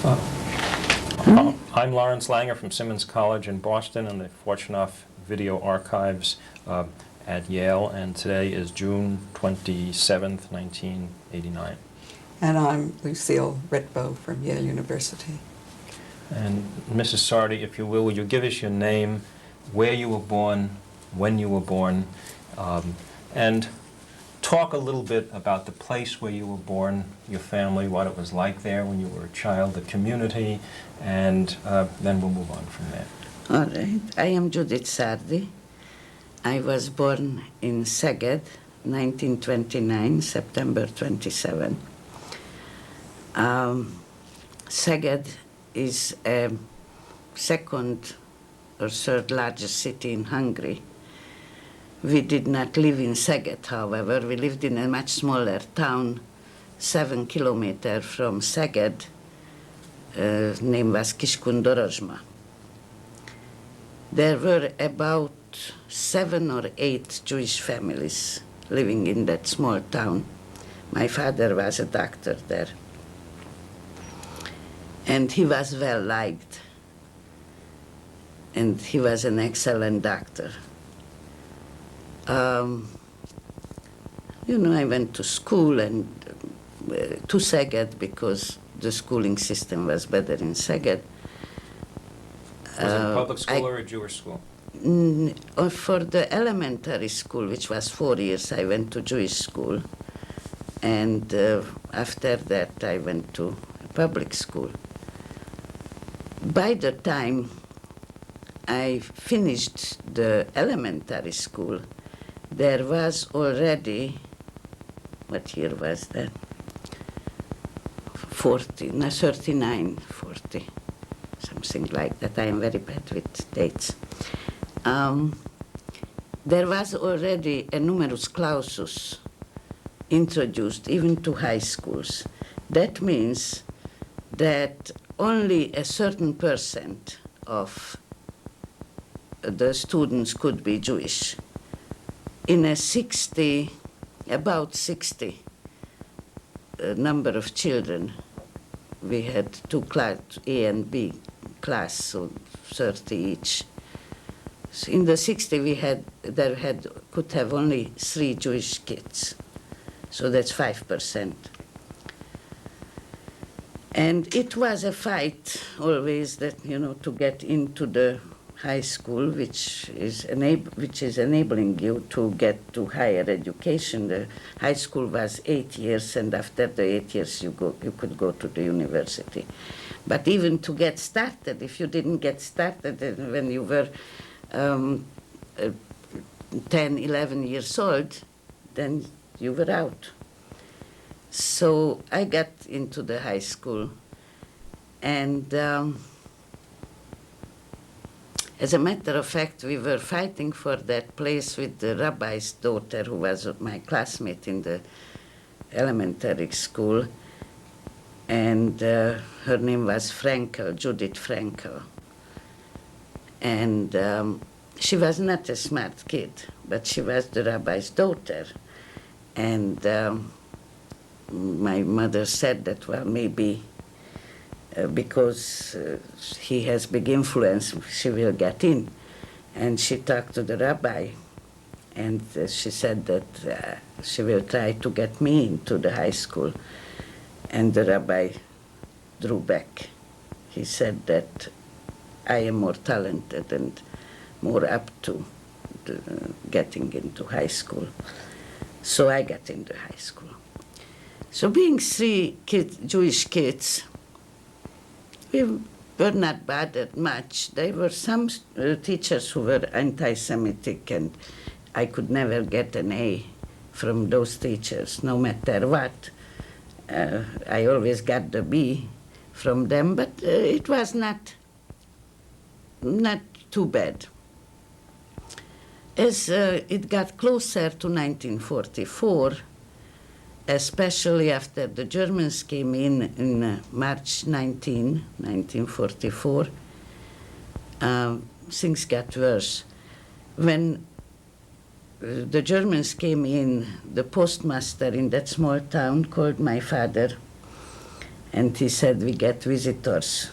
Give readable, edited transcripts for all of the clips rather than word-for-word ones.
I'm Lawrence Langer from Simmons College in Boston and the Fortunoff Video Archives at Yale, and today is June 27th, 1989. And I'm Lucille Ritbo from Yale University. And Mrs. Sardi, if you will you give us your name, where you were born, when you were born, and talk a little bit about the place where you were born, your family, what it was like there when you were a child, the community, and then we'll move on from there. All right. I am Judit Sardi. I was born in Szeged, 1929, September 27. Szeged is a second or third largest city in Hungary. We did not live in Szeged, however. We lived in a much smaller town, 7 kilometers from Szeged. Name was Kiskundorozsma. There were about 7 or 8 Jewish families living in that small town. My father was a doctor there. And he was well liked. And he was an excellent doctor. I went to school and to Szeged because the schooling system was better in Szeged. Was it a public school or a Jewish school? For the elementary school, which was 4 years, I went to Jewish school. And after that, I went to a public school. By the time I finished the elementary school, there was already, what year was that? 39, 40, something like that. I am very bad with dates. There was already a numerus clausus introduced even to high schools. That means that only a certain percent of the students could be Jewish. In about 60 number of children, we had 2 class, A and B class, so 30 each. So in the 60, could have only 3 Jewish kids, so that's 5%. And it was a fight always that, to get into the high school, which is enabling you to get to higher education. The high school was 8 years, and after the 8 years you could go to the university. But even to get started, if you didn't get started when you were 10, 11 years old, then you were out. So I got into the high school, and as a matter of fact, we were fighting for that place with the rabbi's daughter, who was my classmate in the elementary school, and her name was Frankel, Judit Frankel. And she was not a smart kid, but she was the rabbi's daughter. And my mother said that, well, maybe because he has big influence, she will get in. And she talked to the rabbi, and she said that she will try to get me into the high school. And the rabbi drew back. He said that I am more talented and more up to getting into high school. So I got into high school. So being 3 Jewish kids, we were not bothered much. There were some teachers who were anti-Semitic, and I could never get an A from those teachers, no matter what. I always got the B from them, but it was not too bad. As it got closer to 1944, especially after the Germans came in March 1944, things got worse. When the Germans came in, the postmaster in that small town called my father And he said, we get visitors,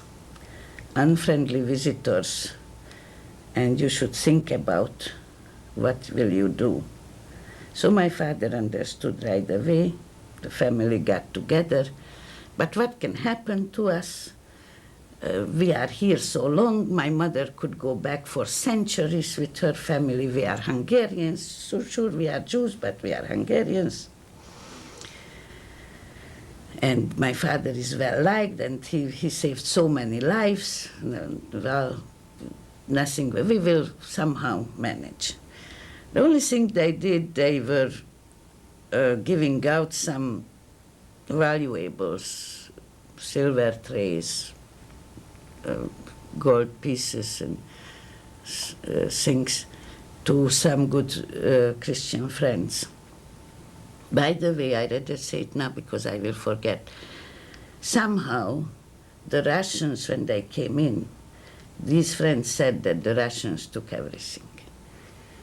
unfriendly visitors, and you should think about what will you do. So my father understood right away. The family got together. But what can happen to us? We are here so long. My mother could go back for centuries with her family. We are Hungarians. So sure, we are Jews, but we are Hungarians. And my father is well liked, and he saved so many lives. Well, nothing, we will somehow manage. The only thing they did, they were giving out some valuables, silver trays, gold pieces and things to some good Christian friends. By the way, I rather say it now because I will forget. Somehow, the Russians, when they came in, these friends said that the Russians took everything.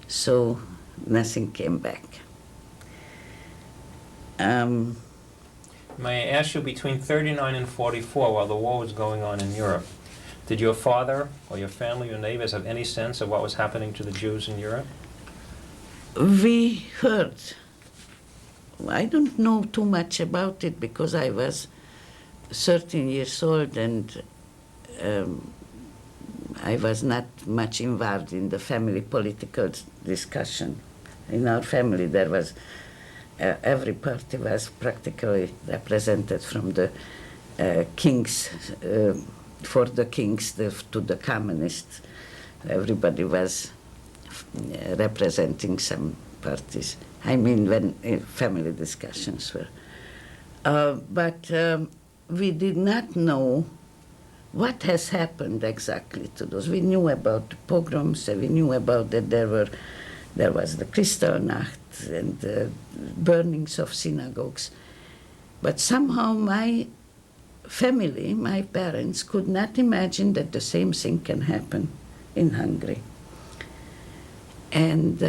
So nothing came back. May I ask you, between 39 and 44, while the war was going on in Europe, did your father or your family or neighbors have any sense of what was happening to the Jews in Europe? We heard. I don't know too much about it because I was 13 years old and I was not much involved in the family political discussion. In our family there was, every party was practically represented from the kings, for the kings to the communists. Everybody was representing some parties. I mean, when family discussions were. But we did not know what has happened exactly to those. We knew about the pogroms, we knew about that there was the Kristallnacht and the burnings of synagogues. But somehow my family, my parents, could not imagine that the same thing can happen in Hungary. And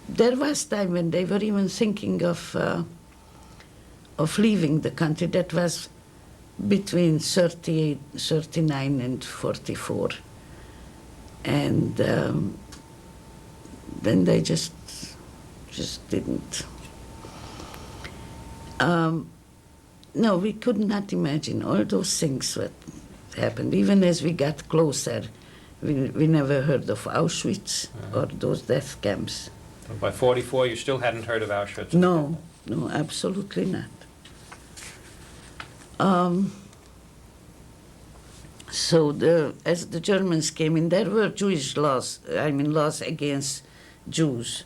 there was time when they were even thinking of leaving the country. That was between 39 and 44. And then they just didn't. No, we could not imagine all those things that happened. Even as we got closer, we never heard of Auschwitz or those death camps. By 44, you still hadn't heard of Auschwitz? No, absolutely not. So as the Germans came in, there were Jewish laws, laws against Jews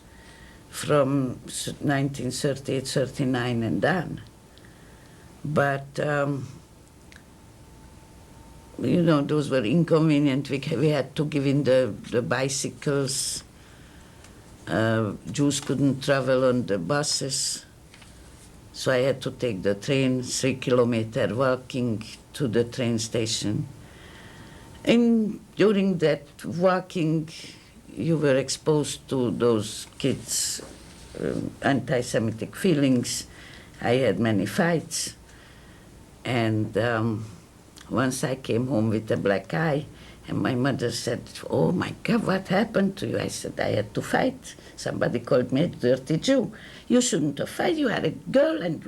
from 1938, 39 and on. But, those were inconvenient. We had to give in the bicycles. Jews couldn't travel on the buses. So I had to take the train, 3 kilometers walking to the train station. And during that walking, you were exposed to those kids' anti-Semitic feelings. I had many fights. And once I came home with a black eye, and my mother said, "Oh my God, what happened to you?" I said, "I had to fight. Somebody called me a dirty Jew. You shouldn't have fight. You are a girl." And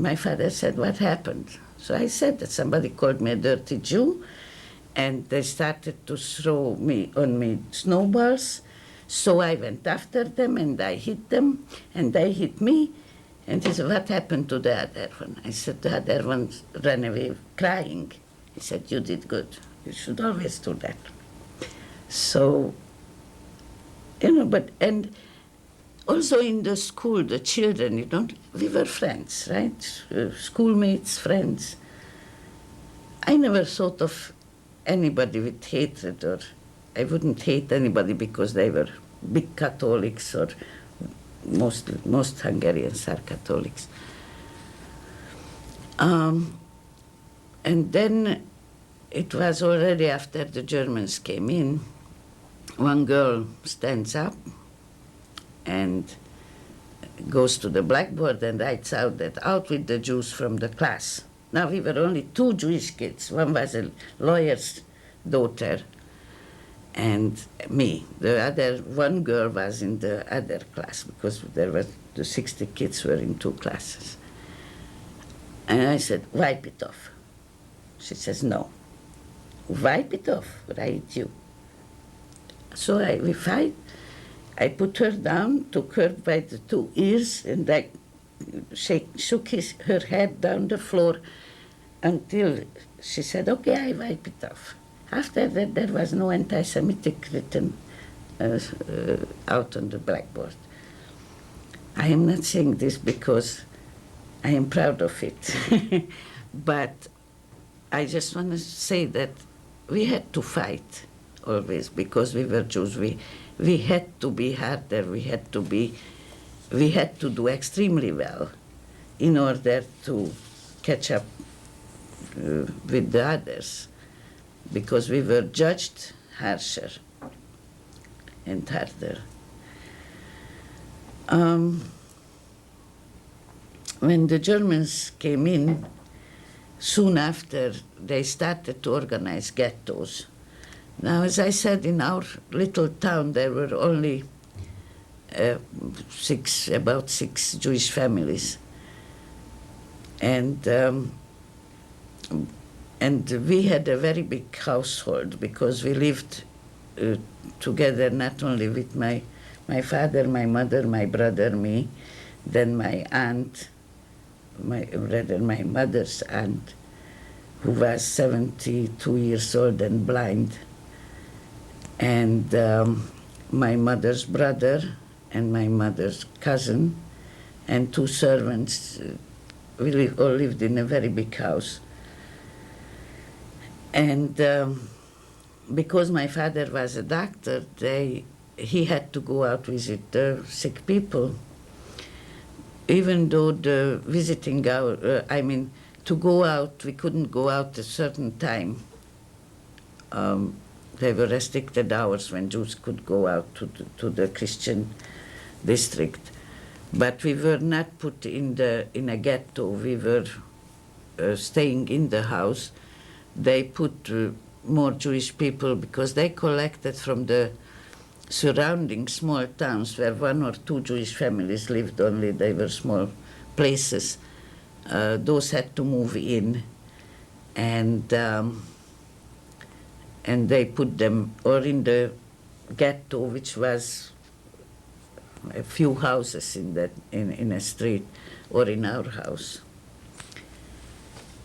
my father said, "What happened?" So I said that somebody called me a dirty Jew, and they started to throw on me snowballs. So I went after them, and I hit them, and they hit me. And he said, "What happened to the other one?" I said, "The other one ran away crying." He said, "You did good. You should always do that." So, and also in the school, the children, we were friends, right? Schoolmates, friends. I never thought of anybody with hatred, or I wouldn't hate anybody because they were big Catholics, or most Hungarians are Catholics. And then it was already after the Germans came in. One girl stands up and goes to the blackboard and writes out that out with the Jews from the class. Now we were only 2 Jewish kids. One was a lawyer's daughter and me. The other, one girl was in the other class because there were the 60 kids were in 2 classes. And I said, wipe it off. She says, no. Wipe it off, write you. So we fight. I put her down, took her by the 2 ears, and I shook her head down the floor until she said, okay, I wipe it off. After that, there was no anti-Semitic written out on the blackboard. I am not saying this because I am proud of it, but I just want to say that we had to fight always because we were Jews. We had to be harder. We had to do extremely well in order to catch up with the others, because we were judged harsher and harder. When the Germans came in, soon after, they started to organize ghettos. Now, as I said, in our little town, there were only about 6 Jewish families. And we had a very big household because we lived together not only with my father, my mother, my brother, me, then my aunt, my mother's aunt, who was 72 years old and blind, and my mother's brother and my mother's cousin, and 2 servants. We all lived in a very big house. And because my father was a doctor, he had to go out visit the sick people. Even though the visiting hour, to go out, we couldn't go out a certain time. There were restricted hours when Jews could go out to the Christian district. But we were not put in a ghetto. We were staying in the house. They put more Jewish people because they collected from the surrounding small towns where 1 or 2 Jewish families lived only. They were small places. Those had to move in, and they put them or in the ghetto, which was a few houses in a street, or in our house.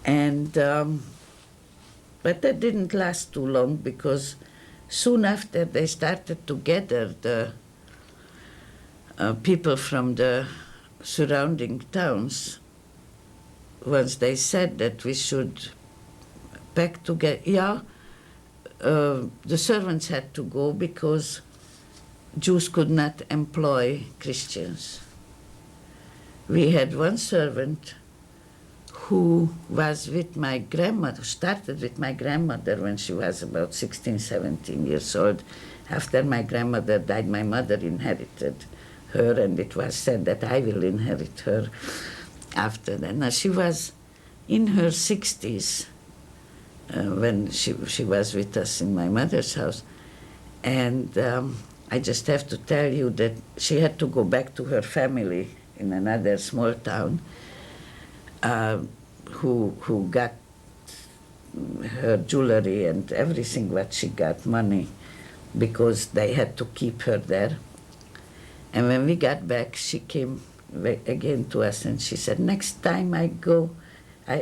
And but that didn't last too long, because soon after they started to gather the people from the surrounding towns. Once they said that we should pack together, the servants had to go because Jews could not employ Christians. We had one servant who was with my grandmother, started with my grandmother when she was about 16, 17 years old. After my grandmother died, my mother inherited her, and it was said that I will inherit her after that. Now, she was in her 60s when she was with us in my mother's house. And I just have to tell you that she had to go back to her family in another small town, who got her jewelry and everything what she got, money, because they had to keep her there. And when we got back, she came again to us and she said, next time I go,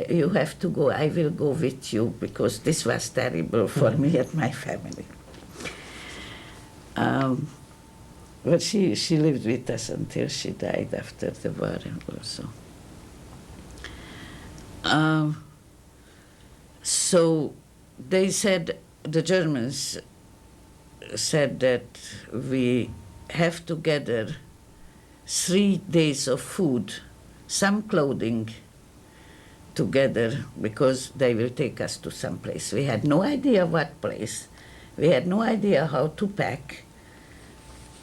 you have to go, I will go with you, because this was terrible for me and my family. But she lived with us until she died after the war also. So they said, the Germans said that we have to gather 3 days of food, some clothing together, because they will take us to some place. We had no idea what place. We had no idea how to pack.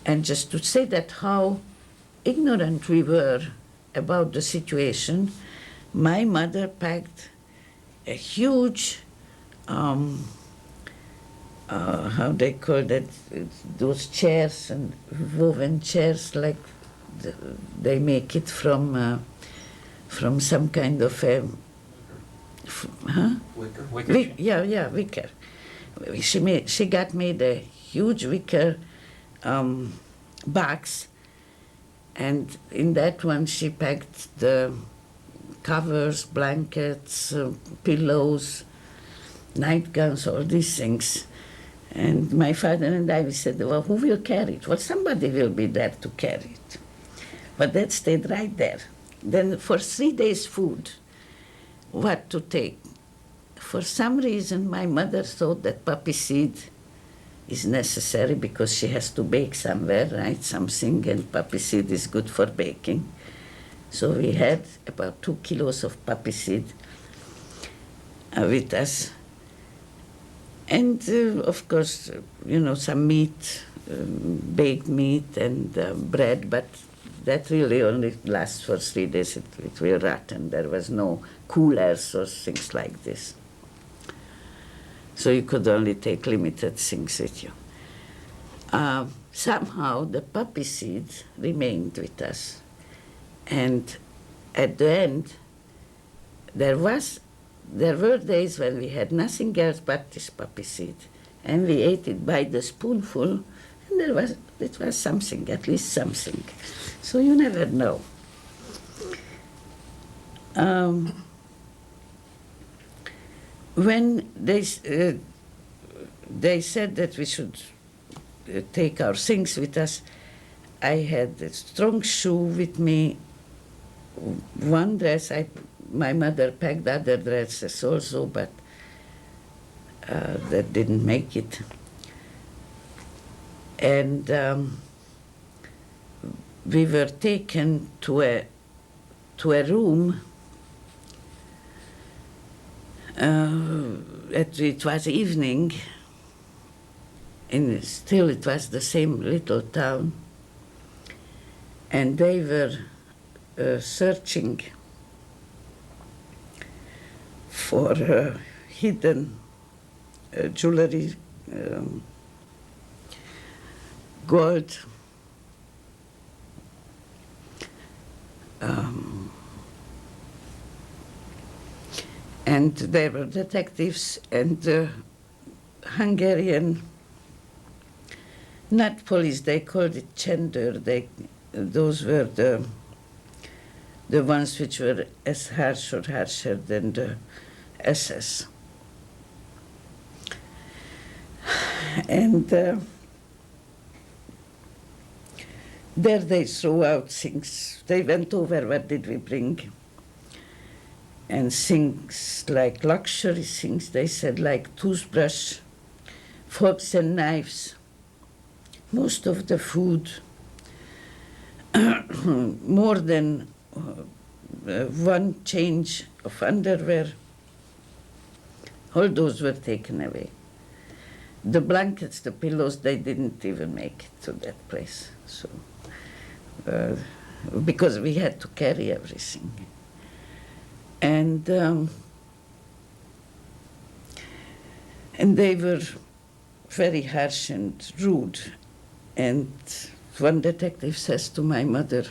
And just to say that how ignorant we were about the situation, my mother packed a huge, how they call that, those chairs and woven chairs, like they make it from some kind of a, huh? Wicker. Yeah, wicker. She got made a huge wicker box, and in that one she packed the covers, blankets, pillows, nightgowns, all these things. And my father and I, we said, well, who will carry it? Well, somebody will be there to carry it. But that stayed right there. Then for 3 days' food, what to take? For some reason, my mother thought that poppy seed is necessary because she has to bake somewhere, right? Something, and poppy seed is good for baking. So we had about 2 kilos of poppy seed with us. And of course, some meat, baked meat and bread, but that really only lasts for 3 days. It will rot, and there was no coolers or things like this. So you could only take limited things with you. Somehow the poppy seeds remained with us. And at the end, there were days when we had nothing else but this poppy seed. And we ate it by the spoonful, and it was something, at least something. So you never know. When they said that we should take our things with us, I had a strong shoe with me, one dress. My mother packed other dresses also, but that didn't make it. And we were taken to a room. It was evening, and still it was the same little town, and they were searching for hidden jewelry, gold, and there were detectives and Hungarian, not police, they called it gender. Those were the ones which were as harsh or harsher than the SS. And there they threw out things. They went over what did we bring. And things like luxury things, they said, like toothbrush, forks and knives, most of the food, more than one change of underwear. All those were taken away. The blankets, the pillows, they didn't even make it to that place. So, because we had to carry everything. And they were very harsh and rude. And one detective says to my mother,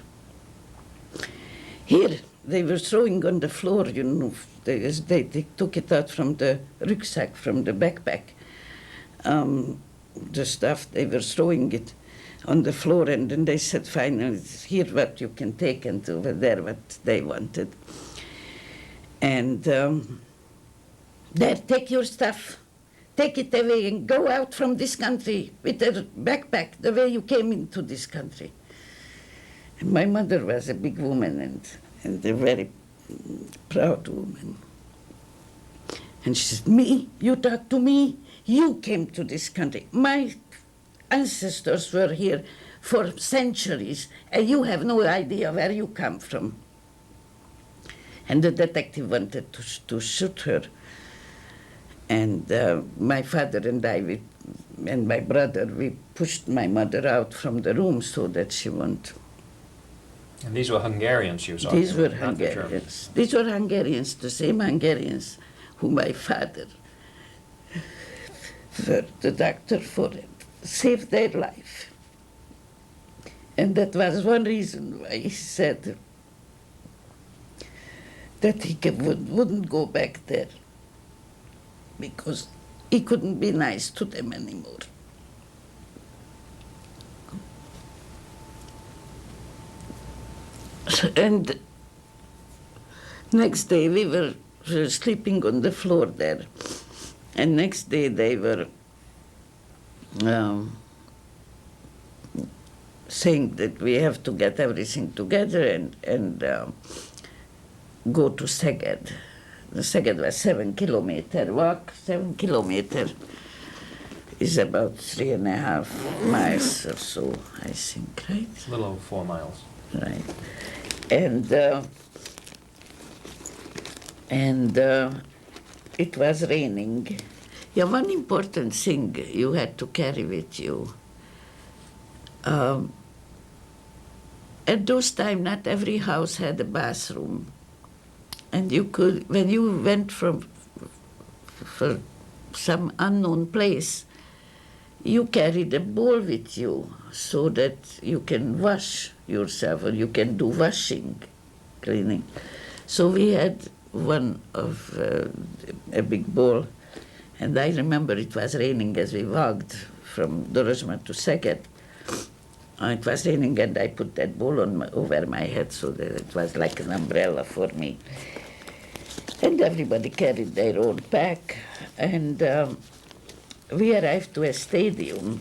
here, they were throwing on the floor, they took it out from the rucksack, from the backpack. The stuff, they were throwing it on the floor, and then they said, finally, here what you can take, and over there what they wanted. And there, take your stuff, take it away and go out from this country with a backpack, the way you came into this country. And my mother was a big woman and a very proud woman. And she said, me? You talk to me? You came to this country. My ancestors were here for centuries, and you have no idea where you come from. And the detective wanted to shoot her. And my father and I, and my brother, we pushed my mother out from the room so that she won't And these were Hungarians she was talking These were about, not the Germans. Hungarians. These were Hungarians, the same Hungarians who my father, the doctor for it, saved their life. And that was one reason why he said that he wouldn't go back there, because he couldn't be nice to them anymore. And next day we were sleeping on the floor there, and next day they were saying that we have to get everything together and go to Szeged. The Szeged was 7 kilometer walk. 7 kilometer is about 3.5 miles or so, I think, right? It's a little over 4 miles. Right. And it was raining. Yeah, one important thing you had to carry with you. At those times, not every house had a bathroom. And you could, when you went for some unknown place, you carried a bowl with you so that you can wash yourself, or you can do washing, cleaning. So we had one of a big bowl, and I remember it was raining as we walked from Dorozsma to Szeged. It was raining, and I put that bowl over my head so that it was like an umbrella for me. And everybody carried their own pack, and we arrived to a stadium.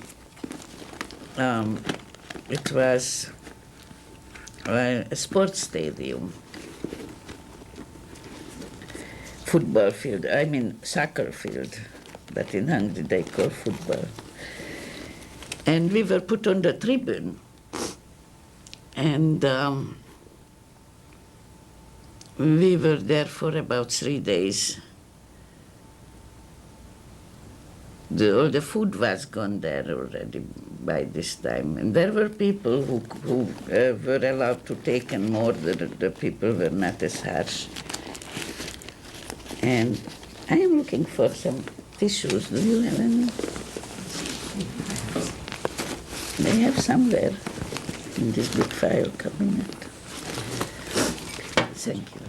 It was a sports stadium, football field, I mean soccer field, but in Hungary they call football. And we were put on the tribune, and we were there for about 3 days. All the food was gone there already by this time. And there were people who were allowed to take in more. The people were not as harsh. And I am looking for some tissues. Do you have any? They have somewhere in this big file cabinet. Thank you.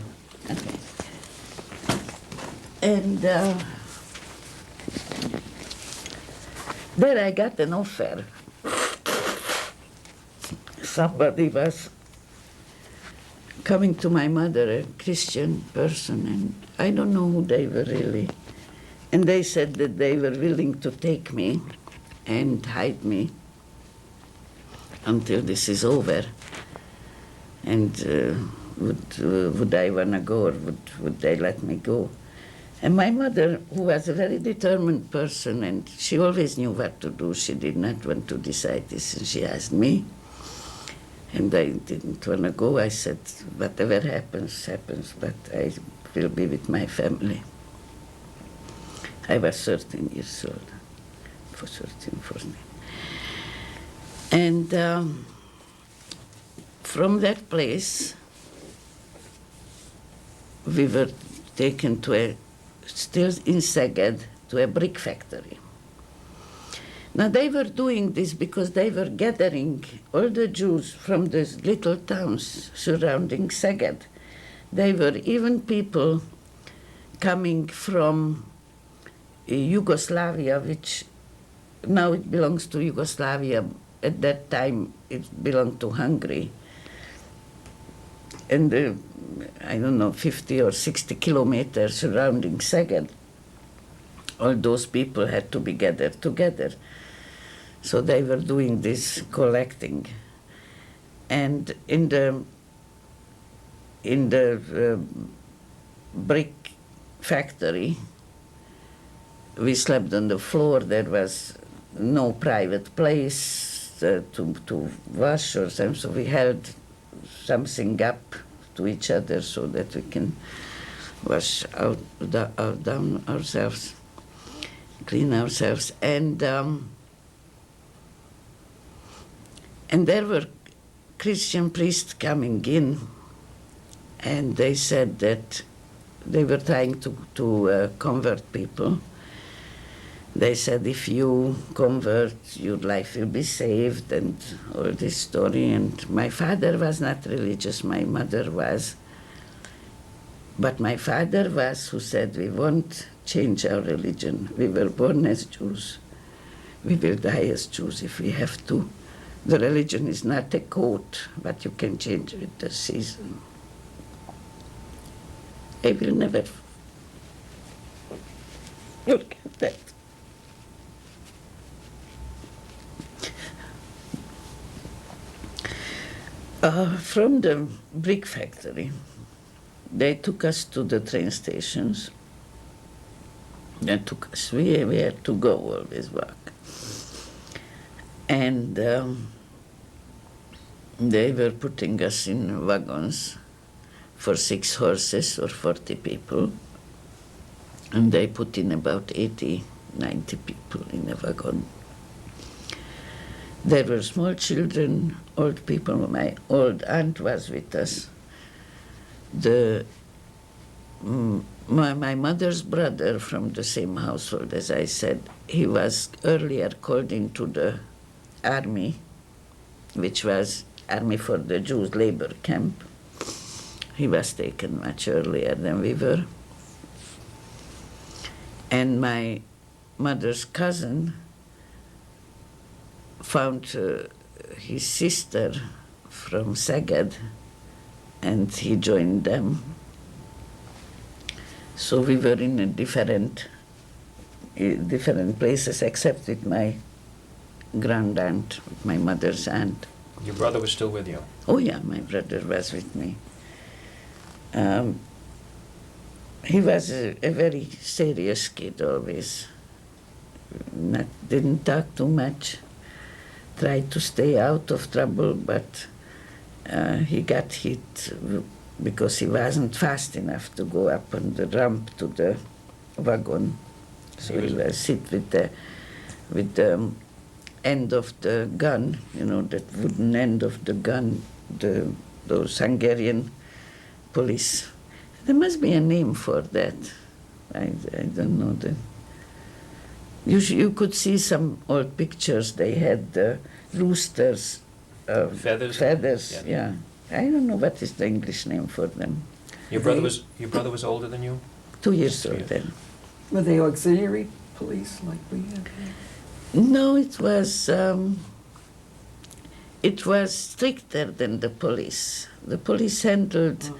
Okay. And there I got an offer. Somebody was coming to my mother, a Christian person, and I don't know who they were really. And they said that they were willing to take me and hide me until this is over. And would I want to go, or would they let me go? And my mother, who was a very determined person, and she always knew what to do, she did not want to decide this, and she asked me. And I didn't want to go. I said, whatever happens, happens, but I will be with my family. I was 13 years old, for 13, 14. And from that place, we were taken to a, still in Szeged, to a brick factory. Now they were doing this because they were gathering all the Jews from these little towns surrounding Szeged. They were even people coming from Yugoslavia, which now it belongs to Yugoslavia. At that time it belonged to Hungary. And I don't know, 50 or 60 kilometers surrounding Szeged, all those people had to be gathered together. So they were doing this collecting. And in the brick factory, we slept on the floor. There was no private place to wash or something, so we held something up to each other so that we can wash down ourselves, clean ourselves. And there were Christian priest coming in, and they said that they were trying to convert people. They said, if you convert, your life will be saved, and all this story. And my father was not religious, my mother was. But my father was, who said, we won't change our religion. We were born as Jews. We will die as Jews if we have to. The religion is not a coat, but you can change with the season. I will never look at that. From the brick factory, they took us to the train stations. They took us, we had to go always walk. And they were putting us in wagons for 6 horses or 40 people. And they put in about 80, 90 people in a wagon. There were small children, old people. My old aunt was with us. My mother's brother from the same household, as I said, he was earlier called into the army, which was Army for the Jews labor camp. He was taken much earlier than we were. And my mother's cousin found his sister from Szeged, and he joined them. So we were in a different places, except with my grand aunt, with my mother's aunt. Your brother was still with you? Oh yeah, my brother was with me. He was a very serious kid always. Didn't talk too much. Tried to stay out of trouble, but he got hit because he wasn't fast enough to go up on the ramp to the wagon. So he was hit with the end of the gun, that wooden end of the gun, those Hungarian police. There must be a name for that. I don't know that. You could see some old pictures. They had the roosters. Feathers? Feathers, yeah. I don't know what is the English name for them. Your brother was older than you? 2 years older. Were they auxiliary police like we had? No, it was stricter than the police. The police handled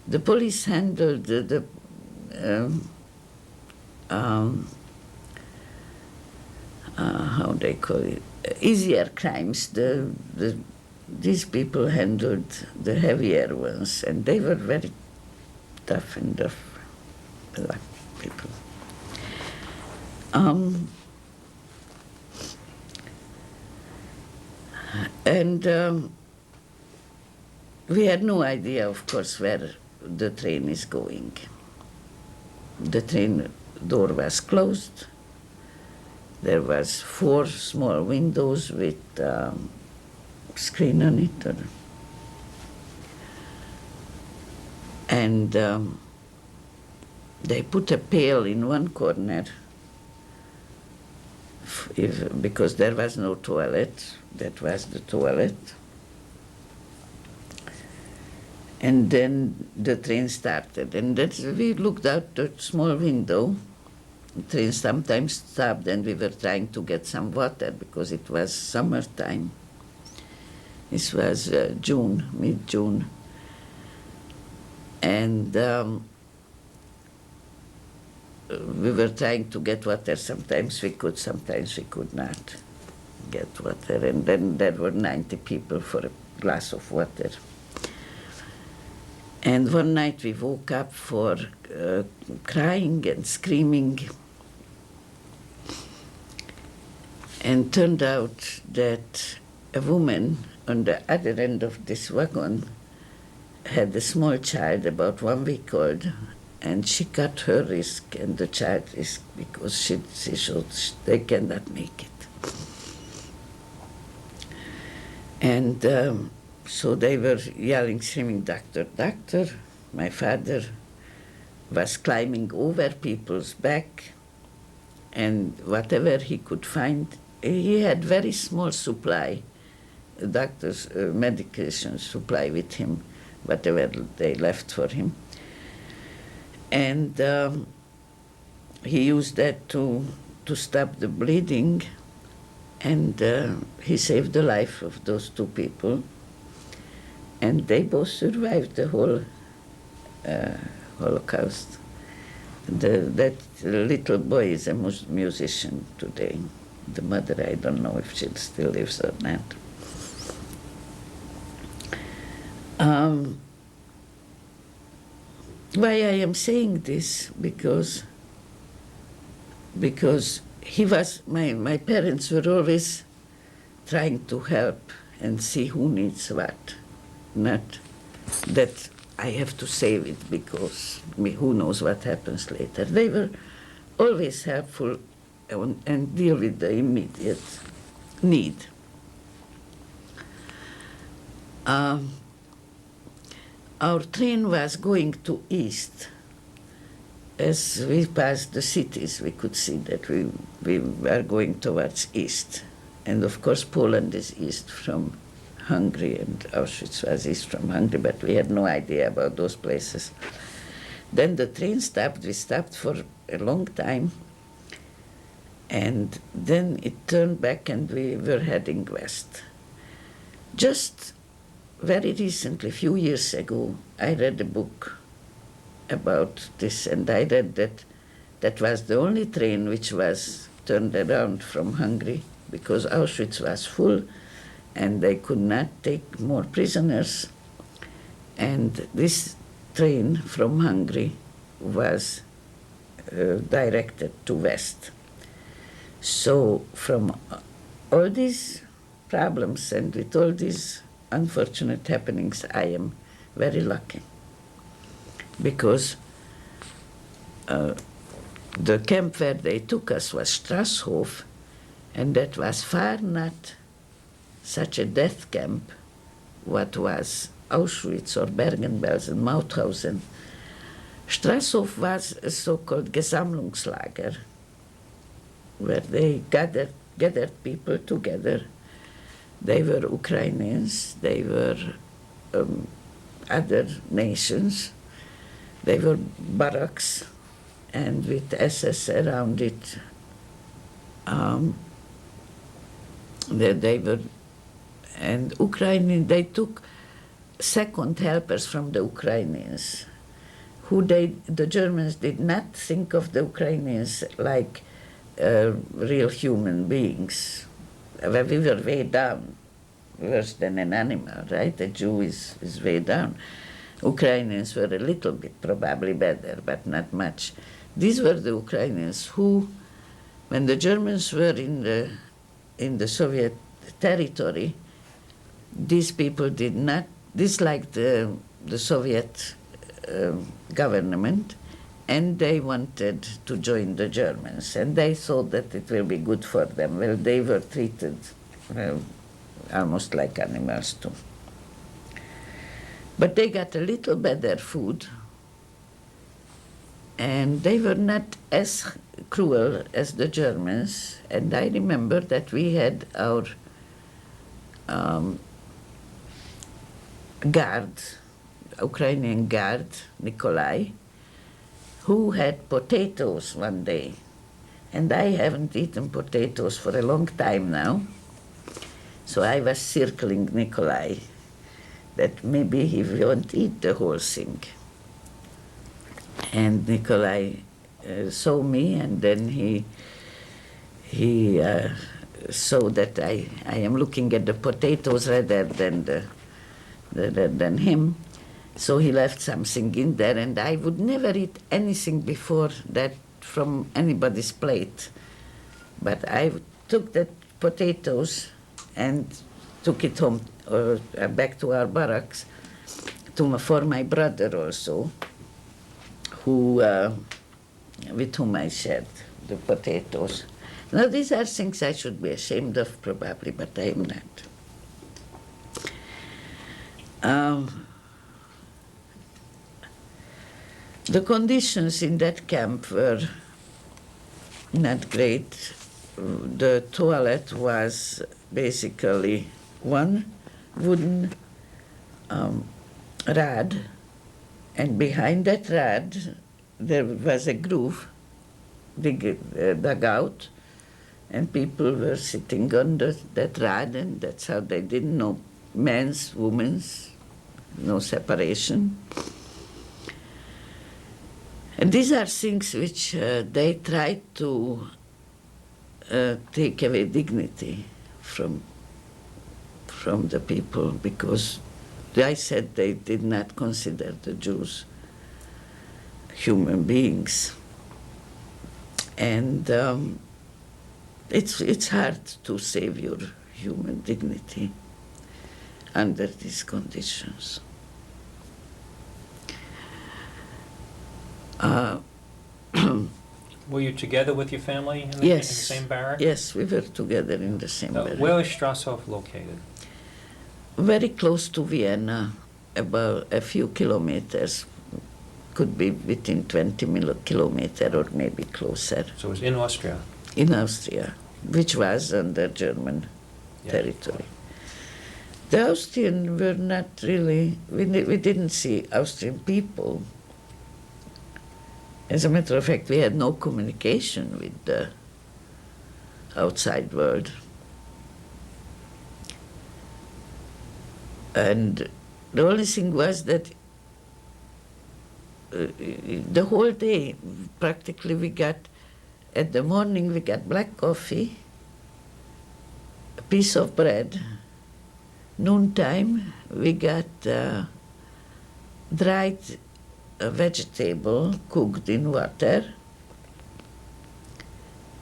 the how they call it, easier crimes. These people handled the heavier ones, and they were very tough and rough people. We had no idea, of course, where the train is going. The train door was closed. There was 4 small windows with screen on it. And they put a pail in one corner because there was no toilet. That was the toilet. And then the train started. And we looked out the small window. The train sometimes stopped, and we were trying to get some water because it was summertime. This was June, mid-June. And we were trying to get water. Sometimes we could, sometimes we could not get water. And then there were 90 people for a glass of water. And one night we woke up for crying and screaming. And turned out that a woman on the other end of this wagon had a small child, about 1 week old, and she cut her wrist and the child's wrist because she thought they cannot make it. And So they were yelling, screaming, "Doctor, doctor." My father was climbing over people's back, and whatever he could find, he had very small supply, doctor's medication supply with him, whatever they left for him. And he used that to stop the bleeding, and he saved the life of those two people. And they both survived the whole Holocaust. That little boy is a musician today. The mother, I don't know if she still lives or not. Why I am saying this? Because he was, my parents were always trying to help and see who needs what. Not that I have to save it because who knows what happens later. They were always helpful and deal with the immediate need. Our train was going to east. As we passed the cities, we could see that we were going towards east. And of course, Poland is east from Hungary, and Auschwitz was east from Hungary, but we had no idea about those places. Then the train stopped. We stopped for a long time, and then it turned back and we were heading west. Just very recently, a few years ago, I read a book about this, and I read that that was the only train which was turned around from Hungary because Auschwitz was full and they could not take more prisoners. And this train from Hungary was directed to west. So from all these problems and with all these unfortunate happenings, I am very lucky. Because the camp where they took us was Strasshof, and that was far not such a death camp what was Auschwitz or Bergen-Belsen, Mauthausen. Strasshof was a so-called Gesammlungslager, where they gathered people together. They were Ukrainians, they were other nations. They were barracks, and with SS around it. They were, and Ukrainian. They took second helpers from the Ukrainians, who the Germans did not think of the Ukrainians like real human beings. We were way down, worse than an animal, right? A Jew is way down. Ukrainians were a little bit probably better, but not much. These were the Ukrainians who, when the Germans were in the Soviet territory, these people did not dislike the Soviet government, and they wanted to join the Germans, and they thought that it will be good for them. Well, they were treated almost like animals too. But they got a little better food, and they were not as cruel as the Germans. And I remember that we had our guard, Ukrainian guard, Nikolai, who had potatoes one day. And I haven't eaten potatoes for a long time now. So I was circling Nikolai, that maybe he won't eat the whole thing. And Nikolai saw me, and then he saw that I am looking at the potatoes rather than him. So he left something in there, and I would never eat anything before that from anybody's plate. But I took the potatoes and took it home, back to our barracks, for my brother also, with whom I shared the potatoes. Now, these are things I should be ashamed of, probably, but I am not. The conditions in that camp were not great. The toilet was basically one wooden rod, and behind that rod there was a groove dug out, and people were sitting under that rod, and that's how they didn't know men's, women's, no separation. And these are things which they tried to take away dignity from the people, because I said they did not consider the Jews human beings. And it's hard to save your human dignity under these conditions. Were you together with your family in the Yes. same barrack? Yes, we were together in the same barrack. Where was Strasshof located? Very close to Vienna, about a few kilometers, could be within 20 kilometers or maybe closer, So it was in Austria. in Austria, which was under German Yeah. territory. The Austrians were not really, we didn't see Austrian people. As a matter of fact, we had no communication with the outside world. And the only thing was that the whole day, practically at the morning we got black coffee, a piece of bread. Noontime we got dried vegetable cooked in water.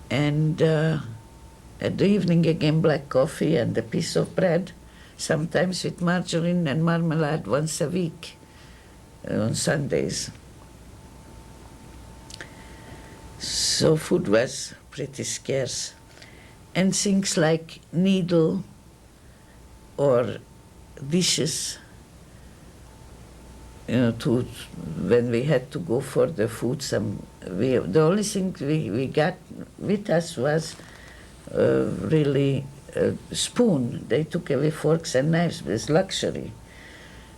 And at the evening again black coffee and a piece of bread, sometimes with margarine and marmalade once a week on Sundays. So food was pretty scarce. And things like needle or dishes, when we had to go for the food, the only thing we got with us was really a spoon. They took away forks and knives with luxury.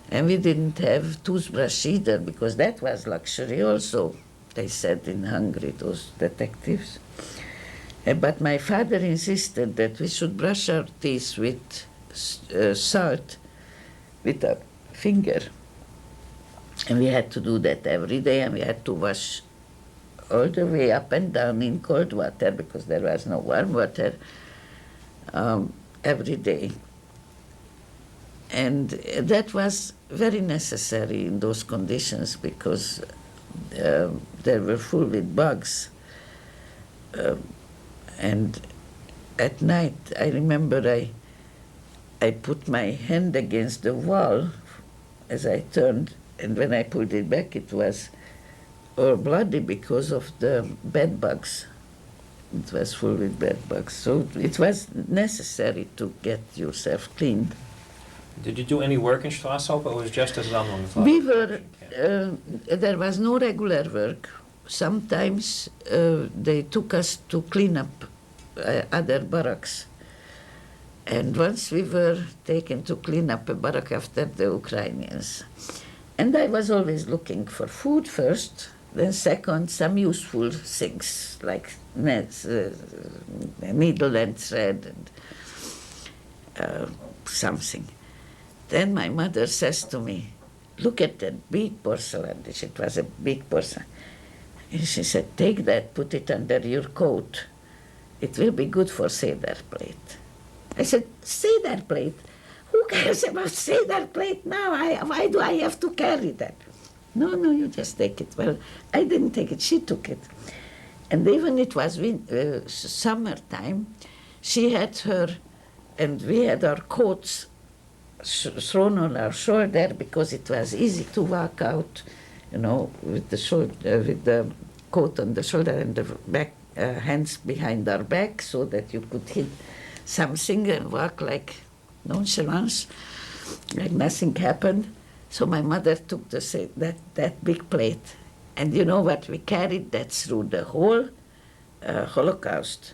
And we didn't have toothbrush either, because that was luxury also, they said in Hungary, those detectives. But my father insisted that we should brush our teeth with salt with a finger. And we had to do that every day, and we had to wash all the way up and down in cold water, because there was no warm water, every day. And that was very necessary in those conditions, because they were full with bugs. And at night, I remember I put my hand against the wall as I turned, and when I pulled it back, it was all bloody because of the bed bugs. It was full with bed bugs. So it was necessary to get yourself clean. Did you do any work in Strasshof, or was it just as Sammlung? We were, there was no regular work. Sometimes they took us to clean up other barracks. And once we were taken to clean up a barrack after the Ukrainians. And I was always looking for food first, then second, some useful things like nets, needle and thread and something. Then my mother says to me, "Look at that big porcelain dish." It was a big porcelain. And she said, "Take that, put it under your coat. It will be good for Seder plate." I said, "Seder plate? Who cares about Seder plate now? Why do I have to carry that?" No, you just take it. Well, I didn't take it, she took it. And even it was summertime, she had her, and we had our coats thrown on our shoulder, because it was easy to walk out, with the coat on the shoulder and the back, hands behind our back, so that you could hit something and walk like nonchalance. like nothing happened. So my mother took that big plate, and you know what? We carried that through the whole Holocaust,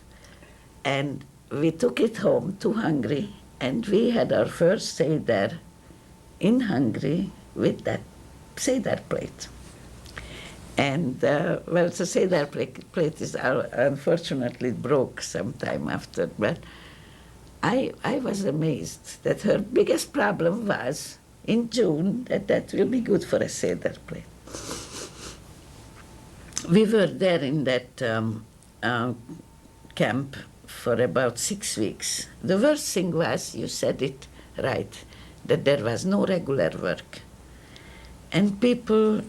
and we took it home to Hungary, and we had our first Seder in Hungary with that Seder plate. And well, the Seder plate is unfortunately broke sometime after, but I was amazed that her biggest problem was in June that will be good for a Seder plate. We were there in that camp for about 6 weeks. The worst thing was, you said it right, that there was no regular work. And people,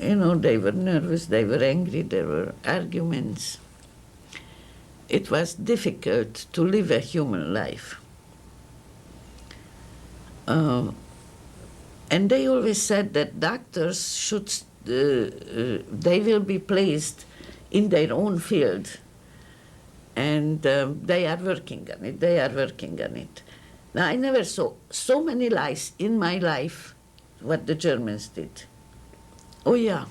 you know, they were nervous, they were angry, there were arguments. It was difficult to live a human life. And they always said that doctors should, they will be placed in their own field, and they are working on it. Now, I never saw so many lies in my life what the Germans did. Oh yeah,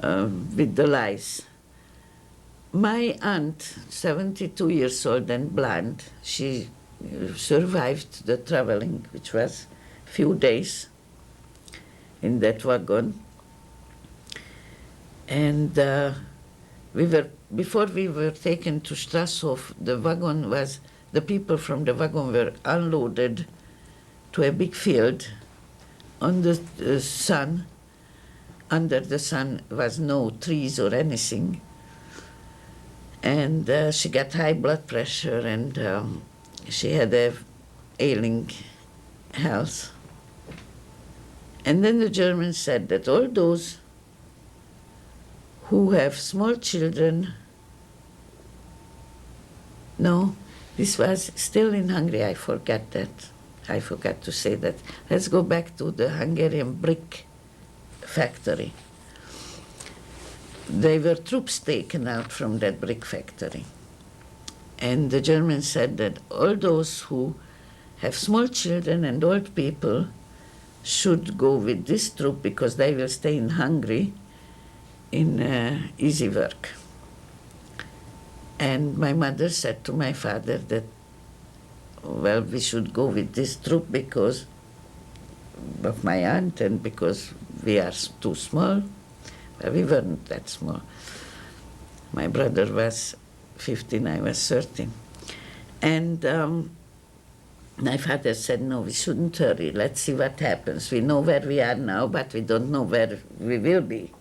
with the lies. My aunt, 72 years old and blind, she survived the traveling, which was few days in that wagon. And before we were taken to Strasshof, the people from the wagon were unloaded to a big field on the sun. Under the sun was no trees or anything. And she got high blood pressure, and she had a ailing health. And then the Germans said that all those who have small children, no, this was still in Hungary, I forgot that. I forgot to say that. Let's go back to the Hungarian brick factory. There were troops taken out from that brick factory. And the Germans said that all those who have small children and old people should go with this troop because they will stay in Hungary in easy work. And my mother said to my father that, well, we should go with this troop because of my aunt and because we are too small. Well, we weren't that small. My brother was 15, I was 13. And my father said, no, we shouldn't hurry. Let's see what happens. We know where we are now, but we don't know where we will be.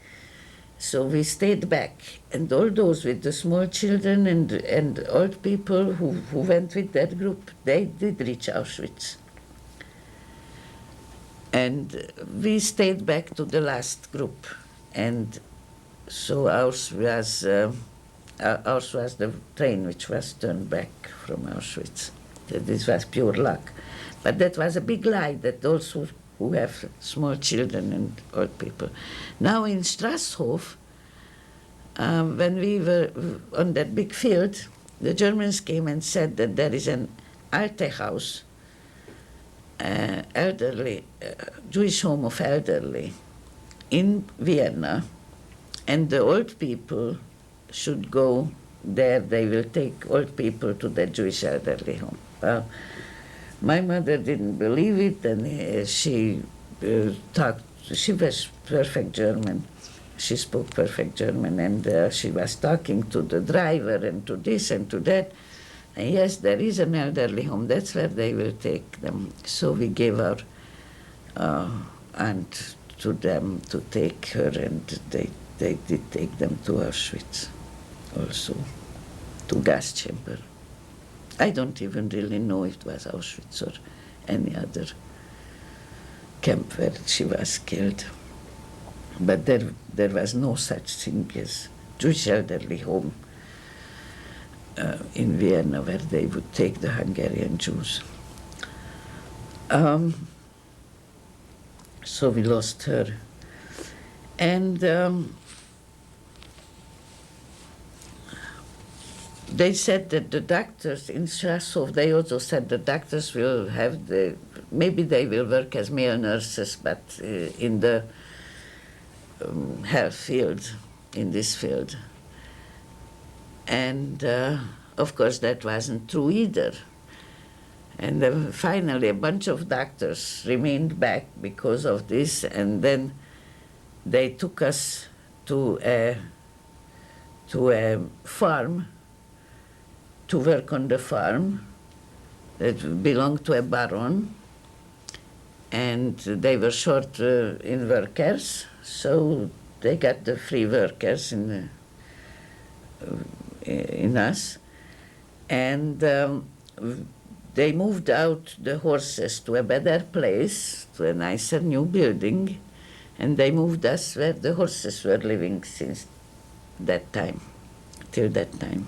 So we stayed back. And all those with the small children and old people who went with that group, they did reach Auschwitz. And we stayed back to the last group. And so ours was the train which was turned back from Auschwitz. This was pure luck. But that was a big lie, that those who have small children and old people. Now in Strasshof, when we were on that big field, the Germans came and said that there is an Alte house, elderly, Jewish home of elderly, in Vienna, and the old people should go there. They will take old people to the Jewish elderly home. Well, my mother didn't believe it, and she was perfect German. She spoke perfect German, and she was talking to the driver and to this and to that. And yes, there is an elderly home. That's where they will take them. So we gave our aunt to them to take her, and they did take them to Auschwitz also, to gas chamber. I don't even really know if it was Auschwitz or any other camp where she was killed. But there was no such thing as Jewish elderly home in Vienna where they would take the Hungarian Jews. So we lost her. And they said that the doctors in Strasov, they also said the doctors will have maybe they will work as male nurses, but in the health field, in this field. And of course that wasn't true either. And finally a bunch of doctors remained back because of this, and then they took us to a farm, to work on the farm that belonged to a baron, and they were short in workers, so they got the free workers in us, and they moved out the horses to a better place, to a nicer new building, and they moved us where the horses were living since that time, till that time.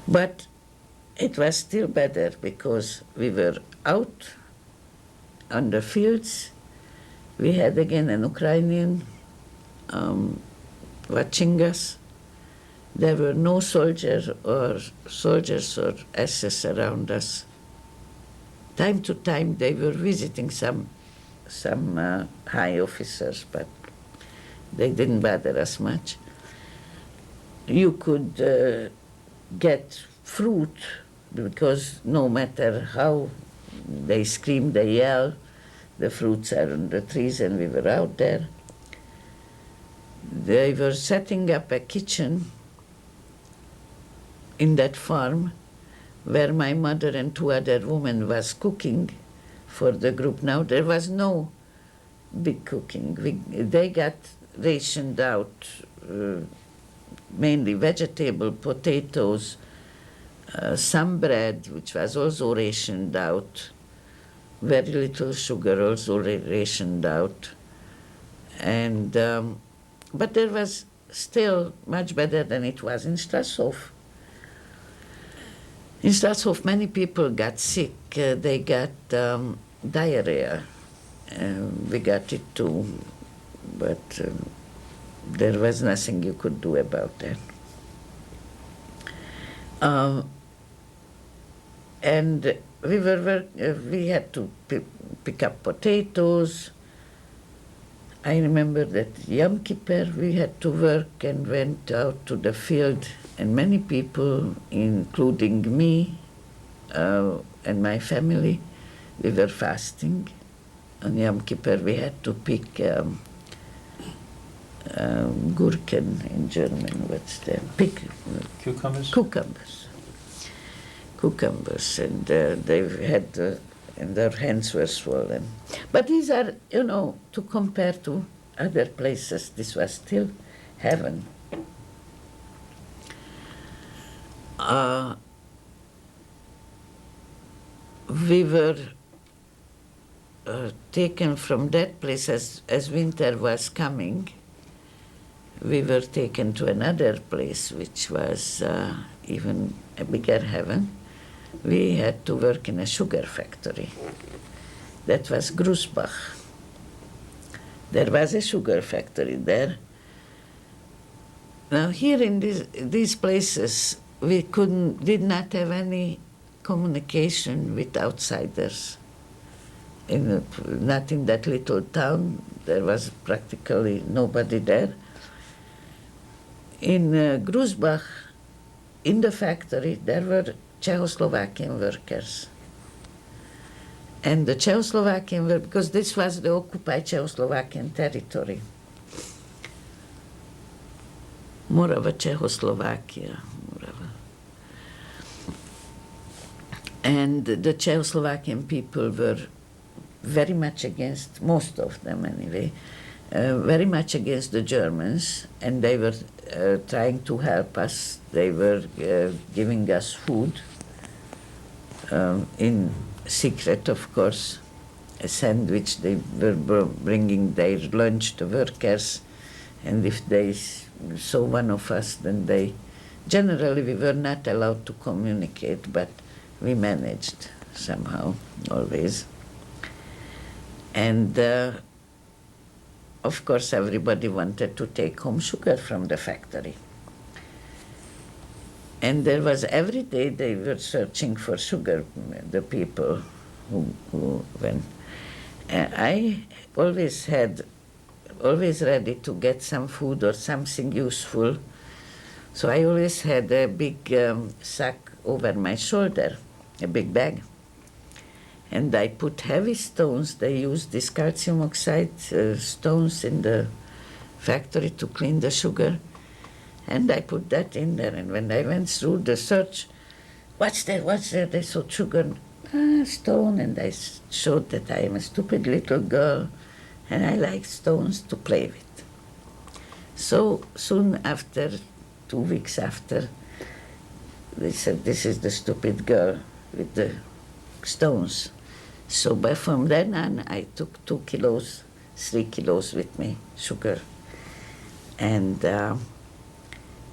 But it was still better because we were out on the fields. We had again an Ukrainian watching us. There were no soldiers or SS around us. Time to time they were visiting some high officers, but they didn't bother us much. You could get fruit because no matter how they scream, they yell, the fruits are on the trees, and we were out there. They were setting up a kitchen in that farm where my mother and two other women was cooking for the group. Now there was no big cooking. They got rationed out, mainly vegetable, potatoes, some bread, which was also rationed out, very little sugar also rationed out. And, but there was still much better than it was in Strasov. In Strasov, many people got sick. They got diarrhea. We got it too, but there was nothing you could do about that. And we had to pick up potatoes. I remember that Yom Kippur we had to work and went out to the field, and many people, including me and my family, we were fasting. On Yom Kippur we had to pick Gurken in German, what's that? Cucumbers? Cucumbers, and they had, and their hands were swollen. But these are, to compare to other places, this was still heaven. We were taken from that place as winter was coming. We were taken to another place, which was even a bigger heaven. We had to work in a sugar factory. That was Grusbach. There was a sugar factory there. Now here in these places, we did not have any communication with outsiders. Not in that little town, there was practically nobody there. In Grusbach, in the factory, there were Czechoslovakian workers. And the Czechoslovakian were, because this was the occupied Czechoslovakian territory. Morava, Czechoslovakia, Morava. And the Czechoslovakian people were very much against, most of them anyway, very much against the Germans, and they were trying to help us. They were giving us food, in secret, of course, a sandwich. They were bringing their lunch to workers, and if they saw one of us, then generally we were not allowed to communicate, but we managed somehow, always. And of course everybody wanted to take home sugar from the factory. And there was every day they were searching for sugar, the people who went. And I always ready to get some food or something useful. So I always had a big sack over my shoulder, a big bag. And I put heavy stones. They used this calcium oxide stones in the factory to clean the sugar. And I put that in there. And when I went through the search, what's there? They saw sugar, stone. And I showed that I am a stupid little girl and I like stones to play with. So soon after, 2 weeks after, they said, this is the stupid girl with the stones. So from then on, I took 2 kilos, 3 kilos with me, sugar. And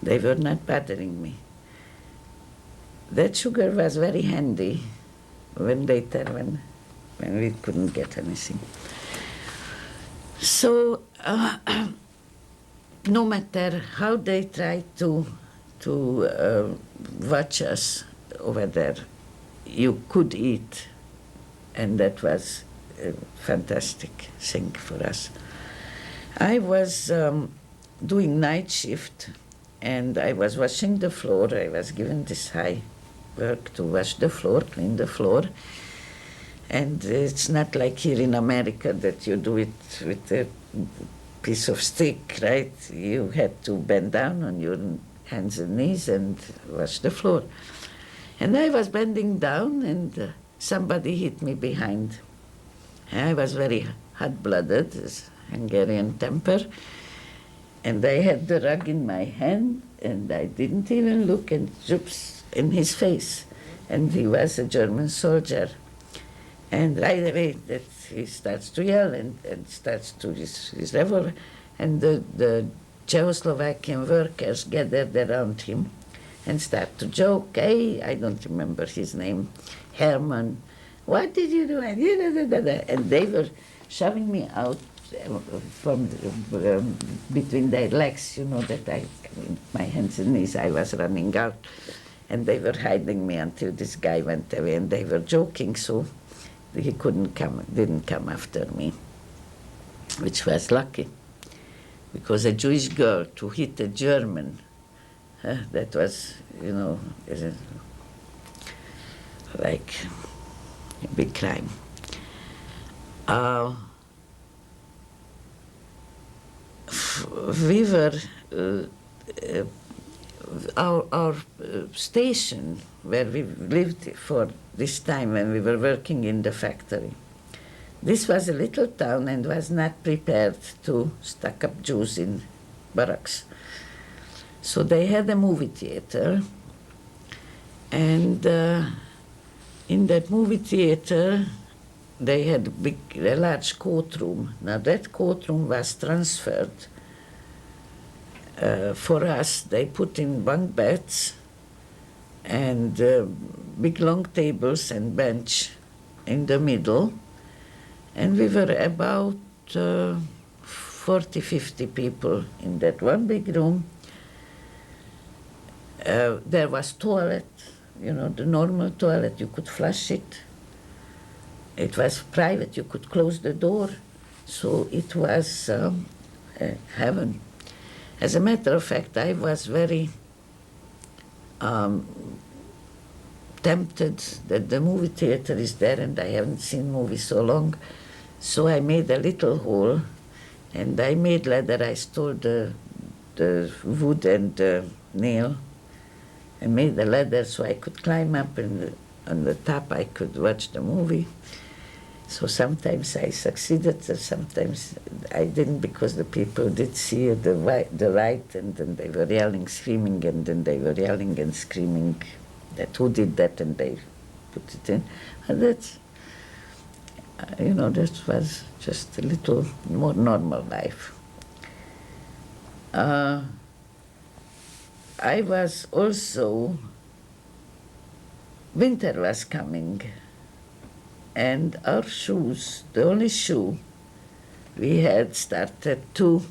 they were not bothering me. That sugar was very handy when we couldn't get anything. So no matter how they tried to watch us over there, you could eat, and that was a fantastic thing for us. I was doing night shift, and I was washing the floor. I was given this high work to wash the floor, clean the floor. And it's not like here in America that you do it with a piece of stick, right? You had to bend down on your hands and knees and wash the floor. And I was bending down, and somebody hit me behind. I was very hot-blooded, Hungarian temper, and I had the rug in my hand, and I didn't even look, and zoops in his face. And he was a German soldier. And right away that he starts to yell and starts to his revolver. And the Czechoslovakian workers gathered around him and start to joke. Hey, I don't remember his name, Herman. What did you do? And they were shoving me out from between their legs, you know, that my hands and knees, I was running out. And they were hiding me until this guy went away, and they were joking, so he didn't come after me, which was lucky, because a Jewish girl to hit a German, that was, you know, like a big crime. We were, our station where we lived for this time when we were working in the factory. This was a little town and was not prepared to stock up Jews in barracks. So they had a movie theater, and in that movie theater they had a large courtroom. Now that courtroom was transferred. For us, they put in bunk beds and big long tables and bench in the middle. And we were about 40, 50 people in that one big room. There was toilet, you know, the normal toilet, you could flush it. It was private, you could close the door. So it was heaven. As a matter of fact, I was very tempted that the movie theater is there and I haven't seen movies so long. So I made a little hole and I made ladder. I stole the wood and the nail and made the ladder so I could climb up, and on the top I could watch the movie. So sometimes I succeeded, sometimes I didn't, because the people did see the light, and then they were yelling, screaming, and then they were yelling and screaming that who did that, and they put it in. And that's, you know, that was just a little more normal life. I was also, winter was coming, and our shoes, the only shoe we had, started to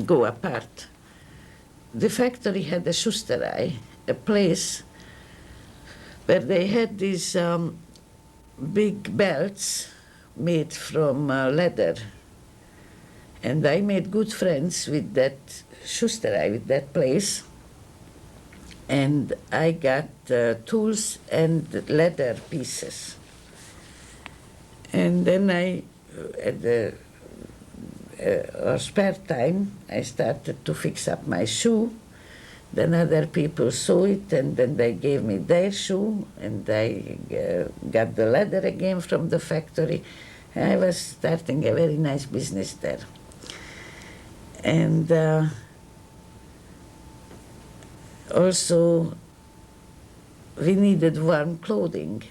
go apart. the factory had a Schusterei, a place where they had these big belts made from leather. And I made good friends with that Schusterei, with that place. And I got tools and leather pieces. And then at the or spare time, I started to fix up my shoe. Then other people saw it, and then they gave me their shoe, and I got the leather again from the factory. I was starting a very nice business there. And also, we needed warm clothing.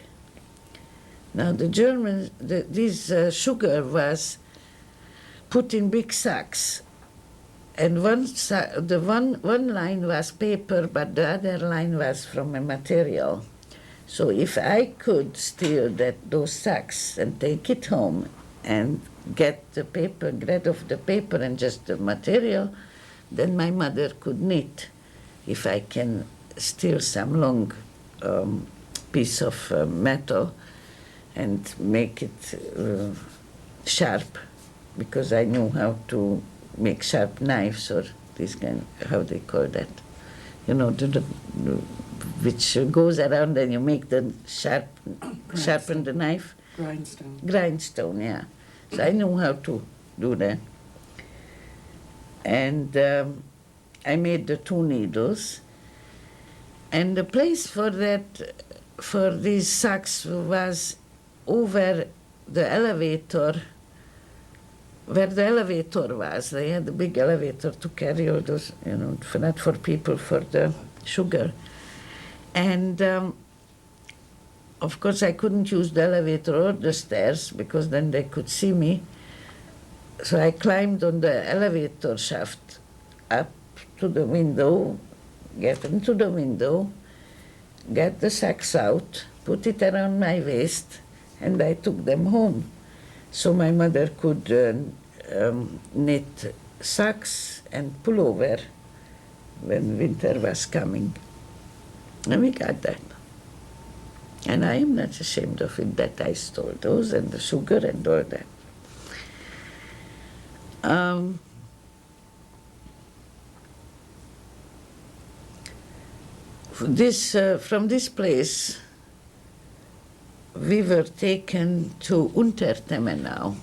Now the Germans, this sugar was put in big sacks, and one line was paper, but the other line was from a material. So if I could steal those sacks and take it home and get the paper, get off the paper and just the material, then my mother could knit. If I can steal some long piece of metal and make it sharp, because I knew how to make sharp knives, or this kind, how they call that, you know, which goes around and you make the sharpen the knife. Grindstone. Grindstone, yeah. So I knew how to do that. And I made the 2 needles. And the place for these sacks was over the elevator, where the elevator was. They had a big elevator to carry all those, you know, not for people, for the sugar. And of course I couldn't use the elevator or the stairs, because then they could see me. So I climbed on the elevator shaft up to the window, get into the window, get the sacks out, put it around my waist, and I took them home. So my mother could knit socks and pullover when winter was coming. And we got that. And I am not ashamed of it that I stole those and the sugar and all that. From this place, we were taken to Untertemenau.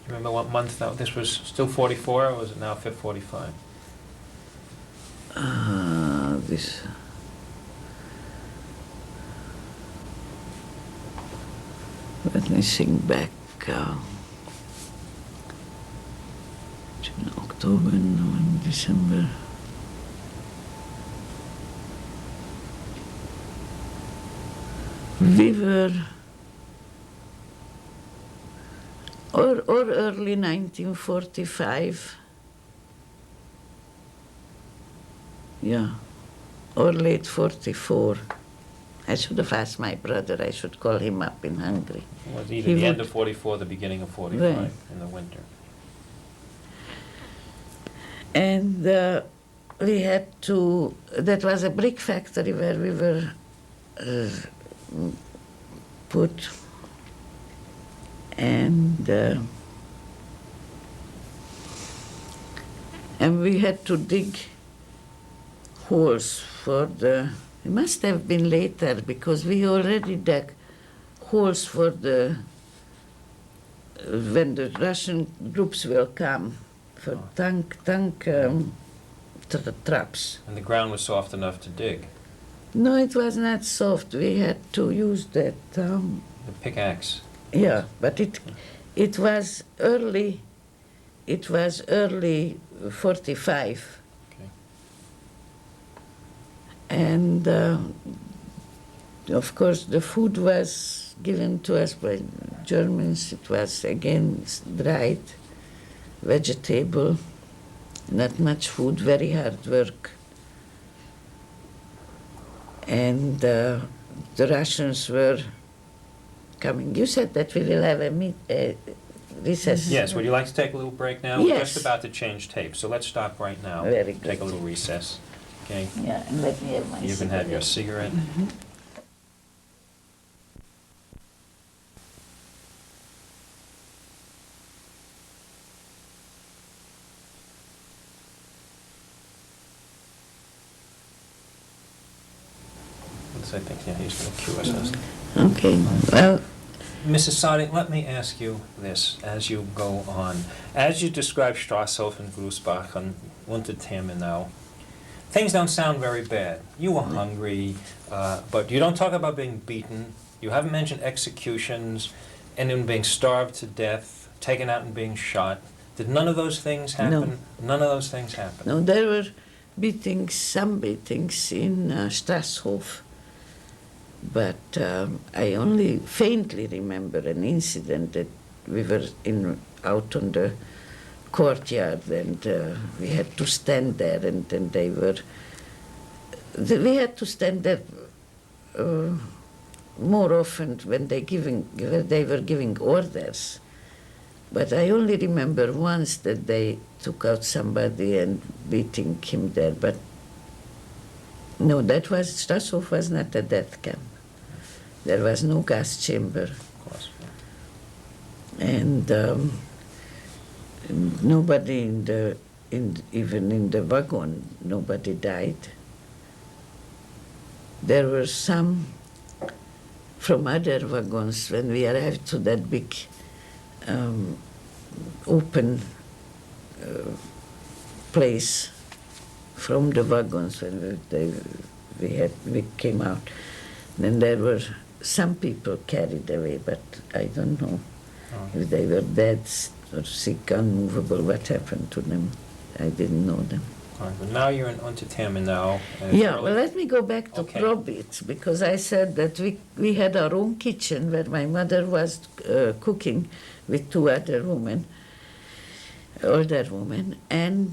Remember what month this was? Still 44, or was it now 45? Let me think back. June, October, November, December. We were, or early 1945, yeah, or late 44. I should have asked my brother, I should call him up in Hungary. It was either the end of 44 or the beginning of 45, Right. in the winter. And we had to, that was a brick factory where we were put, and we had to dig holes for the, it must have been later, because we already dug holes for the, when the Russian groups will come, for tank traps. And the ground was soft enough to dig. No, it was not soft. We had to use that. The pickaxe. Yeah, but it was early. It was early 45. Okay. And of course, the food was given to us by Germans. It was again dried vegetable, not much food, very hard work. And the Russians were coming. You said that we will have a recess? Yes, would you like to take a little break now? Yes. We're just about to change tape, so let's stop right now. Very Take a good. little recess, okay? Yeah, and let me have my You can have your cigarette. I think, yeah, he's going to cue us. Okay, well, Mrs. Sadi, let me ask you this as you go on. As you describe Strasshof and Grußbach and Unterterminal, things don't sound very bad. You were hungry, but you don't talk about being beaten. You haven't mentioned executions, anyone being starved to death, taken out and being shot. Did none of those things happen? None of those things happened. no, there were beatings, some beatings in Strasshof. But I only faintly remember an incident that we were out on the courtyard and we had to stand there and then we had to stand there more often when they were giving orders. But I only remember once that they took out somebody and beating him there. But no, Strasshof was not a death camp. There was no gas chamber. Of course. And nobody even in the wagon, nobody died. There were some from other wagons when we arrived to that big open place from the wagons when we came out. Then there were some people carried away, but I don't know if they were dead or sick, unmovable, what happened to them. I didn't know them. But now you're in Unterterminal. Yeah, well, let me go back to Okay. Probit, because I said that we had our own kitchen where my mother was cooking with two other women, older women, and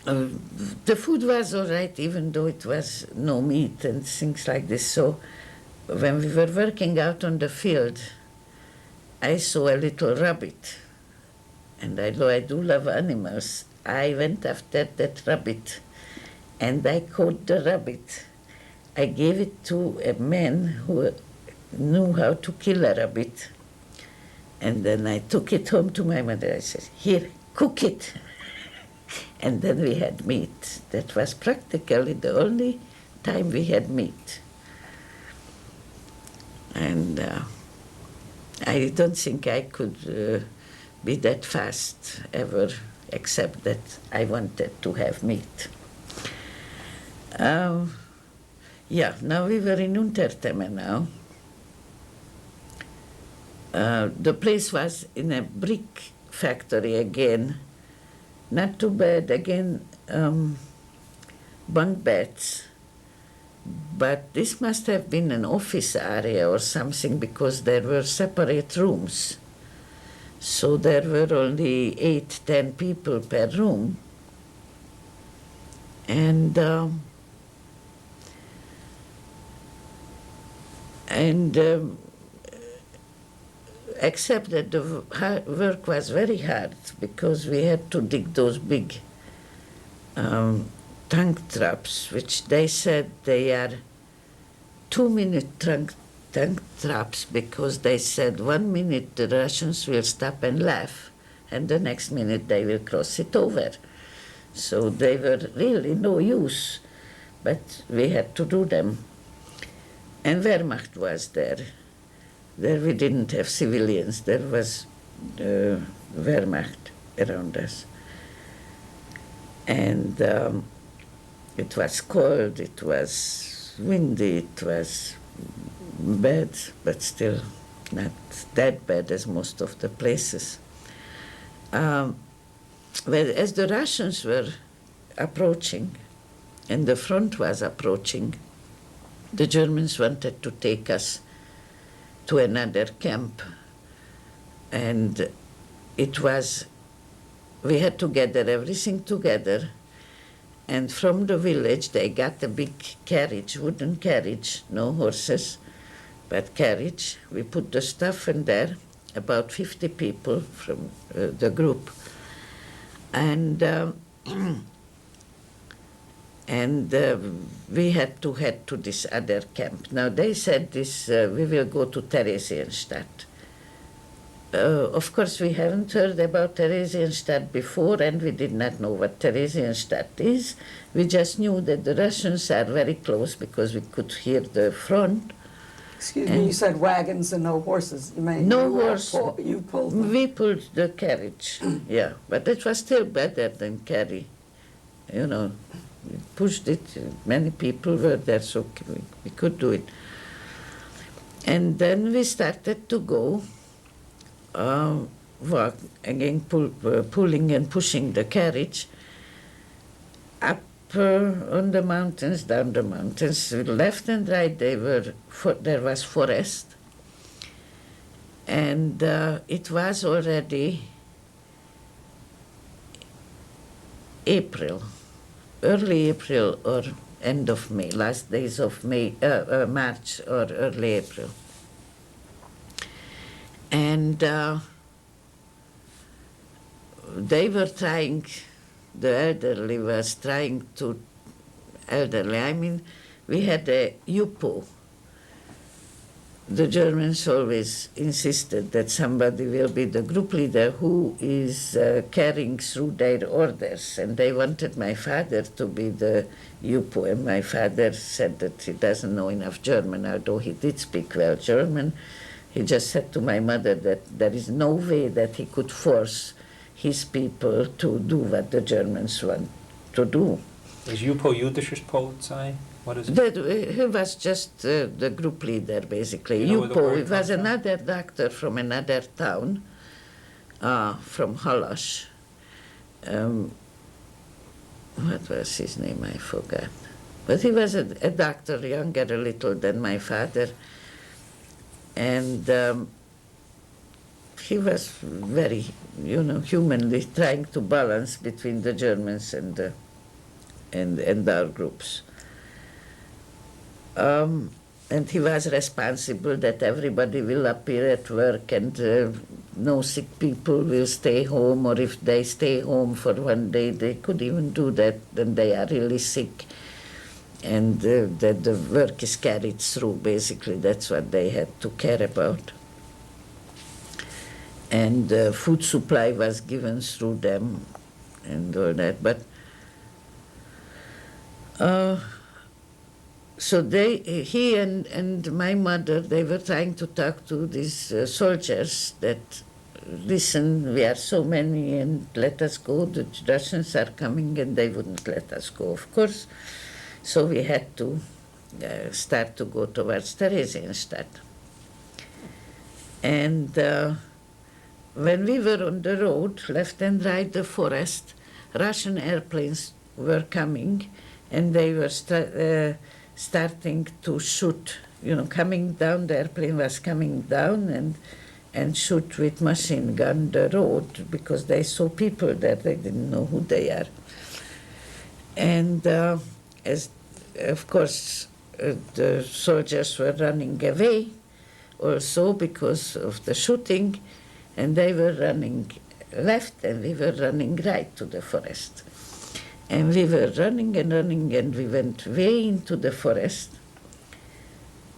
the food was all right, even though it was no meat and things like this. So when we were working out on the field, I saw a little rabbit. And although I do love animals, I went after that rabbit and I caught the rabbit. I gave it to a man who knew how to kill a rabbit. And then I took it home to my mother. I said, "Here, cook it." And then we had meat. That was practically the only time we had meat. And I don't think I could be that fast ever, except that I wanted to have meat. Yeah, now we were in Unterterminal. The place was in a brick factory again. Not too bad, again, bunk beds. But this must have been an office area or something, because there were separate rooms. So there were only 8-10 people per room. And except that the work was very hard, because we had to dig those big tank traps, which they said they are 2-minute tank traps, because they said 1 minute the Russians will stop and laugh, and the next minute they will cross it over. So they were really no use, but we had to do them. And Wehrmacht was there. There we didn't have civilians, there was Wehrmacht around us. And it was cold, it was windy, it was bad, but still not that bad as most of the places. Well, as the Russians were approaching, and the front was approaching, the Germans wanted to take us to another camp. And we had to gather everything together. And from the village, they got a big carriage, wooden carriage, no horses, but carriage. We put the stuff in there, about 50 people from the group. And we had to head to this other camp. Now they said this, we will go to Theresienstadt. Of course, we haven't heard about Theresienstadt before, and we did not know what Theresienstadt is. We just knew that the Russians are very close because we could hear the front. Excuse me, you said wagons and no horses. You mean No you horse. You pulled them. We pulled the carriage, yeah, but it was still better than carry. You know, we pushed it. Many people were there, so we could do it. And then we started to go. Walk again, pulling and pushing the carriage up on the mountains, down the mountains, left and right. There was forest, and it was already April, early April or end of May, last days of March or early April. And they were trying, the elderly was trying to, I mean, we had a UPO. The Germans always insisted that somebody will be the group leader who is carrying through their orders. And they wanted my father to be the UPO. And my father said that he doesn't know enough German, although he did speak well German. He just said to my mother that there is no way that he could force his people to do what the Germans want to do. Is UPO Jüdisches Polizei? What is it? He was just the group leader, basically. You know where the UPO, word it was comes from? another doctor from another town, from Halas. What was his name? I forgot. But he was a doctor, younger a little than my father. And he was very, humanly trying to balance between the Germans and our groups. And he was responsible that everybody will appear at work and no sick people will stay home, or if they stay home for one day, they could even do that, then they are really sick. And that the work is carried through, basically. That's what they had to care about. And food supply was given through them and all that. But so he and my mother, they were trying to talk to these soldiers that, listen, we are so many and let us go. The Russians are coming, and they wouldn't let us go, of course. So we had to start to go towards Theresienstadt. And when we were on the road, left and right, the forest, Russian airplanes were coming, and they were starting to shoot, coming down, the airplane was coming down and shoot with machine gun the road, because they saw people there, they didn't know who they are. And as of course the soldiers were running away also because of the shooting, and they were running left and we were running right to the forest. And we were running and running, and we went way into the forest,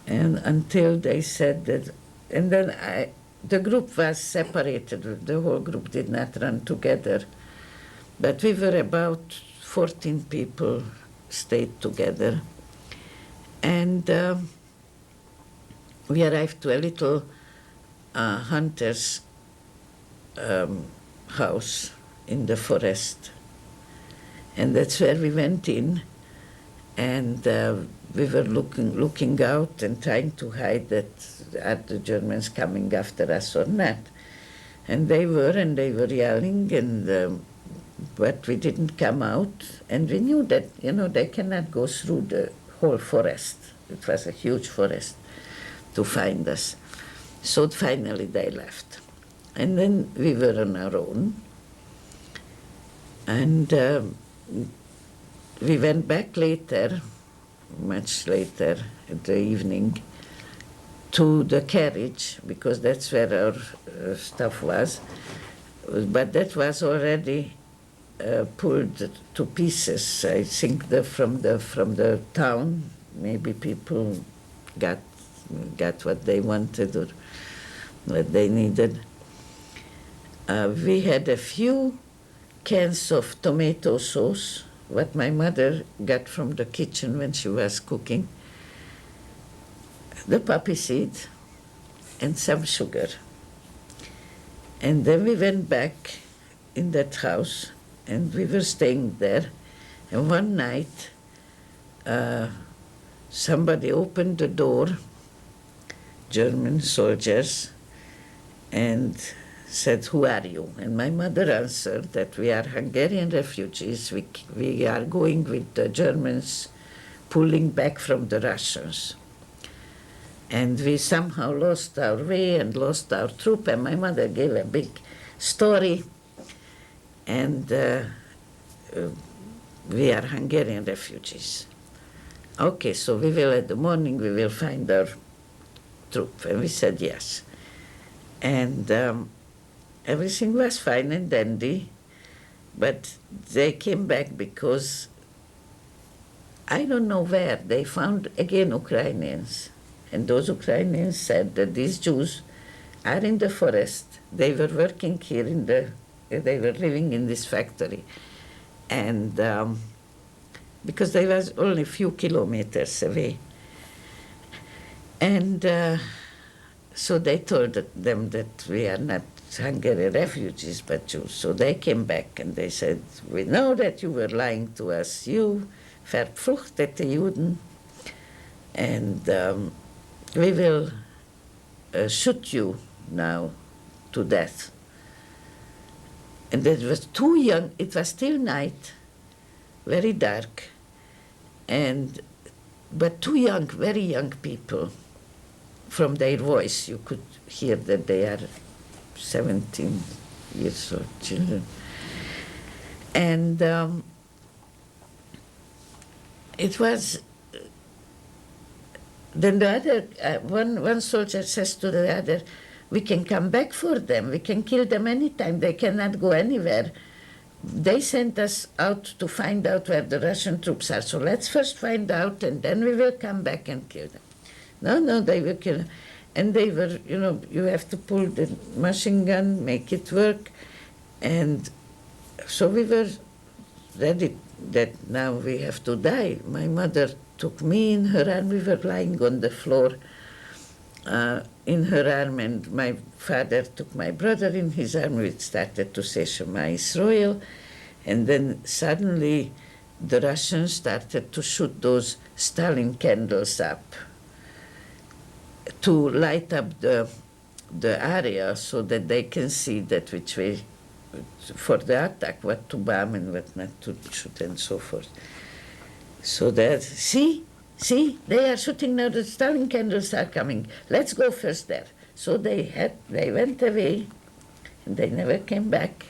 and until they said that, and then the group was separated, the whole group did not run together, but we were about 14 people stayed together. And we arrived to a little hunter's house in the forest. And that's where we went in, and we were looking out and trying to hide that are the Germans coming after us or not. And they were yelling, and but we didn't come out, and we knew that, they cannot go through the whole forest. It was a huge forest to find us. So finally they left. And then we were on our own, and we went back later, much later in the evening, to the carriage, because that's where our stuff was. But that was already pulled to pieces. I think from the town, maybe people got what they wanted or what they needed. We had a few cans of tomato sauce, what my mother got from the kitchen when she was cooking, the poppy seed, and some sugar. And then we went back in that house, and we were staying there. And one night, somebody opened the door, German soldiers, and said, "Who are you?" And my mother answered that we are Hungarian refugees. We are going with the Germans pulling back from the Russians. And we somehow lost our way and lost our troop, and my mother gave a big story. And we are Hungarian refugees. Okay, so at the morning, we will find our troop. And we said yes. And everything was fine and dandy, but they came back because I don't know where, they found again Ukrainians. And those Ukrainians said that these Jews are in the forest. They were working here they were living in this factory. And because they was only a few kilometers away. And so they told them that we are not Hungarian refugees, but Jews. So they came back and they said, "We know that you were lying to us. You verfluchtete Juden. And we will shoot you now to death." And it was too young. It was still night, very dark, but too young, very young people. From their voice, you could hear that they are 17 years old children. And it was. Then the other, one soldier says to the other, "We can come back for them. We can kill them anytime. They cannot go anywhere. They sent us out to find out where the Russian troops are. So let's first find out, and then we will come back and kill them." No, they will kill them. And they were, you have to pull the machine gun, make it work. And so we were ready that now we have to die. My mother took me in her arm. We were lying on the floor in her arm, and my father took my brother in his arm. We started to say Shema Yisrael, and then suddenly the Russians started to shoot those Stalin candles up to light up the area so that they can see that which way for the attack, what to bomb and what not to shoot and so forth. So that, see, they are shooting now, the Stalin candles are coming. Let's go first there. So they went away, and they never came back.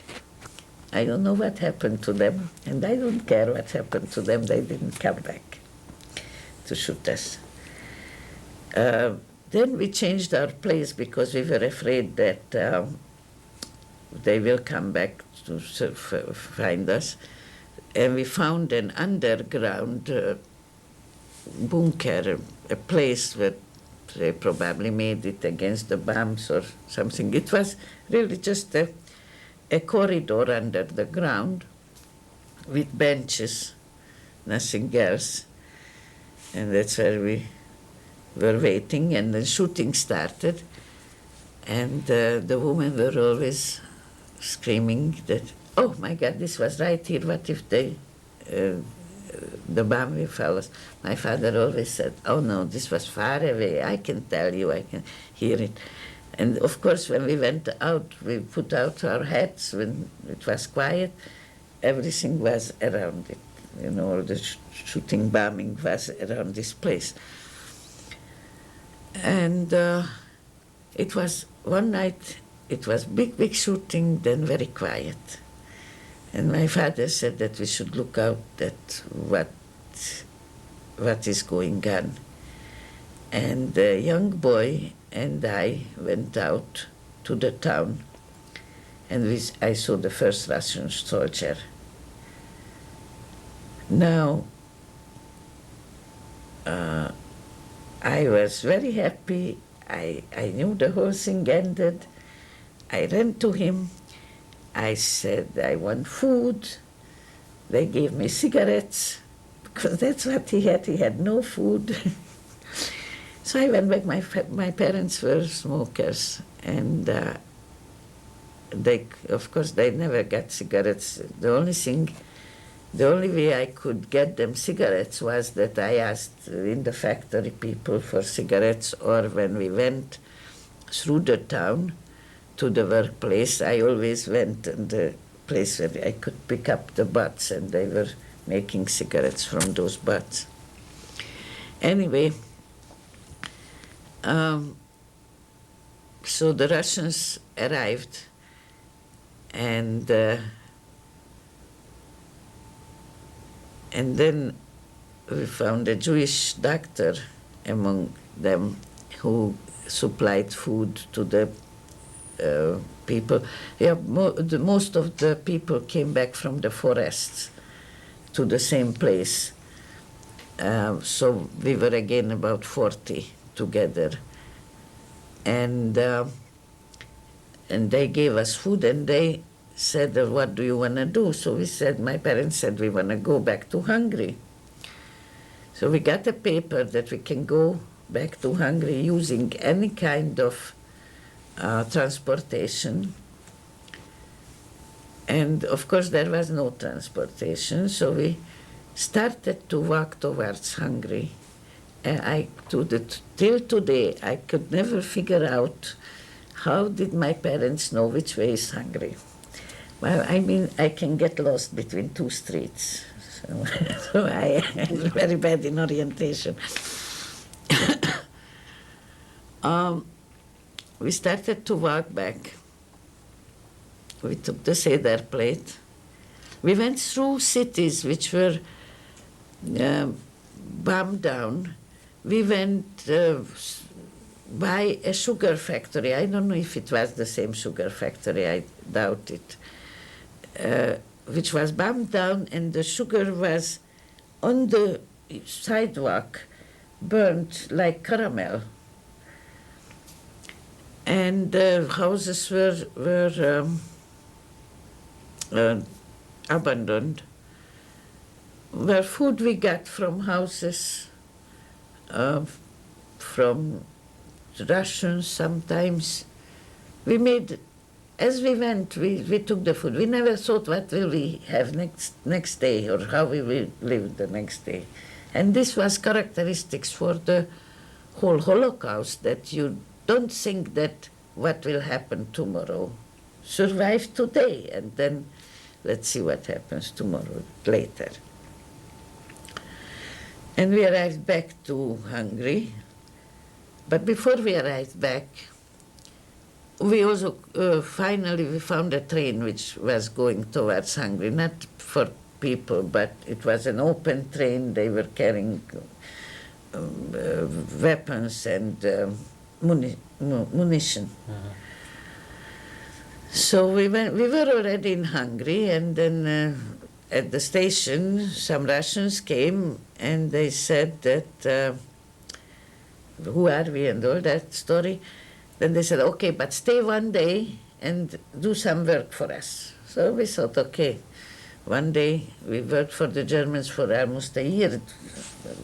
I don't know what happened to them, and I don't care what happened to them. They didn't come back to shoot us. Then we changed our place because we were afraid that they will come back to find us. And we found an underground bunker, a place where they probably made it against the bombs or something. It was really just a corridor under the ground with benches, nothing else. And that's where we were waiting, and the shooting started. And the women were always screaming that, "Oh my God, this was right here. What if the bomb will fall us?" My father always said, "Oh no, this was far away. I can tell you, I can hear it." And of course, when we went out, we put out our hats when it was quiet. Everything was around it. All the shooting, bombing was around this place. And it was one night, it was big shooting, then very quiet. And my father said that we should look out at what is going on. And the young boy and I went out to the town, and I saw the first Russian soldier. Now, I was very happy. I knew the whole thing ended. I ran to him. I said, I want food. They gave me cigarettes, because that's what he had. He had no food. So I went back. My parents were smokers, and of course, they never got cigarettes. The only way I could get them cigarettes was that I asked in the factory people for cigarettes, or when we went through the town to the workplace, I always went in the place where I could pick up the butts, and they were making cigarettes from those butts. Anyway, so the Russians arrived, and then we found a Jewish doctor among them who supplied food to the people. Yeah, most of the people came back from the forests to the same place. So we were again about 40 together. And they gave us food, and they said, what do you want to do? So we said, my parents said, we want to go back to Hungary. So we got a paper that we can go back to Hungary using any kind of transportation. And of course there was no transportation, so we started to walk towards Hungary. And till today, I could never figure out how did my parents know which way is Hungary. Well, I mean, I can get lost between two streets, so I am very bad in orientation. We started to walk back. We took the Seder plate. We went through cities which were bombed down. We went by a sugar factory. I don't know if it was the same sugar factory, I doubt it, which was bombed down, and the sugar was on the sidewalk, burnt like caramel. And the houses were abandoned. Where food we got from houses, from Russians sometimes. We made, as we went, we took the food. We never thought what will we have next day, or how we will live the next day. And this was characteristics for the whole Holocaust, that you don't think that what will happen tomorrow. Survive today, and then let's see what happens tomorrow, later. And we arrived back to Hungary. But before we arrived back, we also finally we found a train which was going towards Hungary, not for people, but it was an open train. They were carrying weapons and munition. Uh-huh. So we were already in Hungary, and then at the station, some Russians came and they said that, who are we and all that story. Then they said, okay, but stay one day and do some work for us. So we thought, okay, one day we worked for the Germans for almost a year.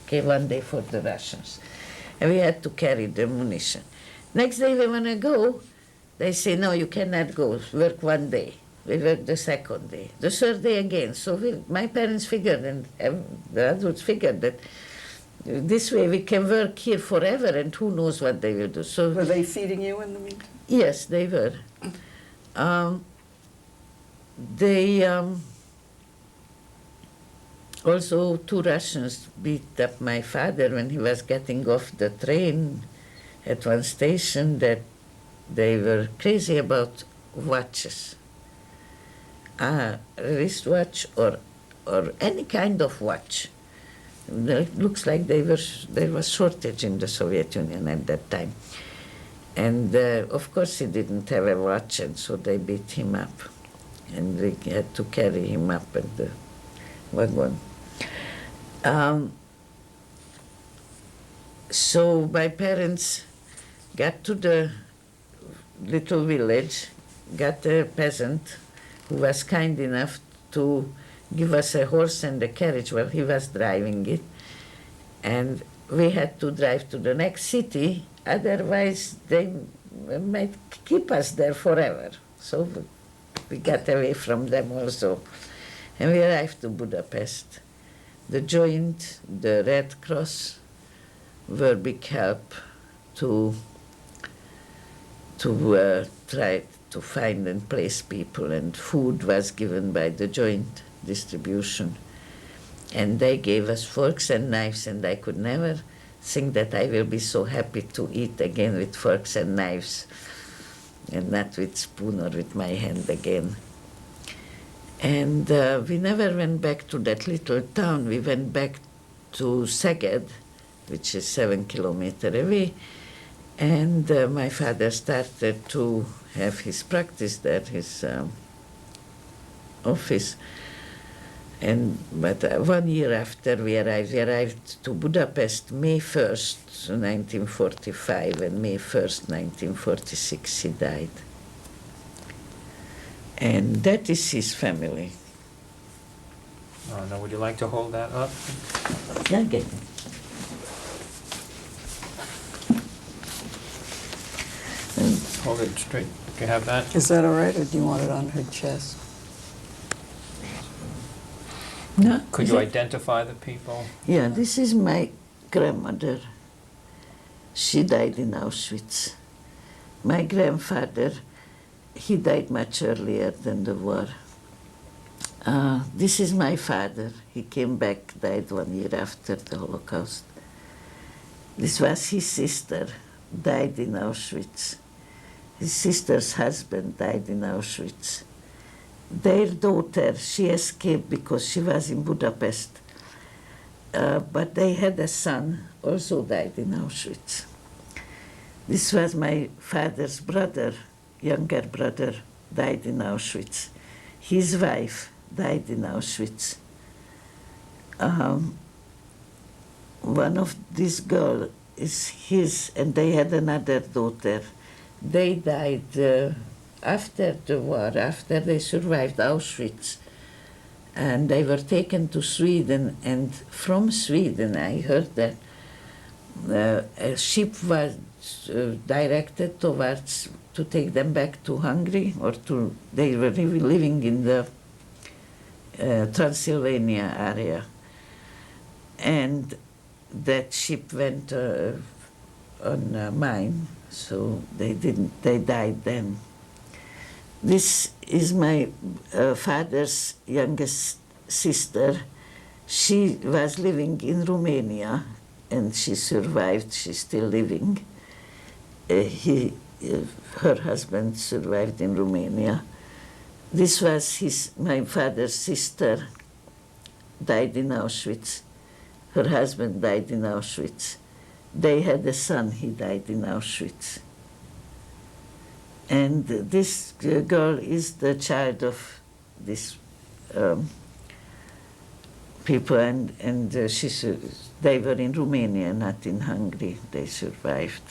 Okay, one day for the Russians. And we had to carry the munition. Next day we want to go. They say, no, you cannot go, work one day. We worked the second day, the third day again. So my parents figured, and the adults figured, that this way we can work here forever, and who knows what they will do. So were they feeding you in the meantime? Yes, they were. Also, two Russians beat up my father when he was getting off the train at one station, that they were crazy about watches. A wristwatch or any kind of watch. It looks like there was shortage in the Soviet Union at that time. And of course he didn't have a watch, and so they beat him up. And we had to carry him up at the wagon. So my parents got to the little village, got a peasant who was kind enough to give us a horse and a carriage while he was driving it. And we had to drive to the next city, otherwise they might keep us there forever. So we got away from them also. And we arrived to Budapest. The Joint, the Red Cross were big help to try to find and place people, and food was given by the Joint distribution. And they gave us forks and knives, and I could never think that I will be so happy to eat again with forks and knives and not with spoon or with my hand again. And we never went back to that little town. We went back to Szeged, which is 7 kilometers away, and my father started to have his practice there, his office. But 1 year after we arrived to Budapest, May 1st, 1945, and May 1st, 1946, he died. And that is his family. Now, would you like to hold that up? Yeah, get it. Hold it straight. Can you have that? Is that all right, or do you want it on her chest? No, Could you identify the people? Yeah, this is my grandmother. She died in Auschwitz. My grandfather, he died much earlier than the war. This is my father. He came back, died 1 year after the Holocaust. This was his sister, died in Auschwitz. His sister's husband died in Auschwitz. Their daughter, she escaped because she was in Budapest. But they had a son, also died in Auschwitz. This was my father's brother, younger brother, died in Auschwitz. His wife died in Auschwitz. One of these girls is his, and they had another daughter. They died after the war, after they survived Auschwitz. And they were taken to Sweden, and from Sweden I heard that a ship was directed towards to take them back to Hungary, or they were living in the Transylvania area. And that ship went on a mine, so they died then. This is my father's youngest sister. She was living in Romania, and she survived. She's still living. Her husband survived in Romania. This was my father's sister, died in Auschwitz. Her husband died in Auschwitz. They had a son, he died in Auschwitz. And this girl is the child of these people, and they were in Romania, not in Hungary. They survived.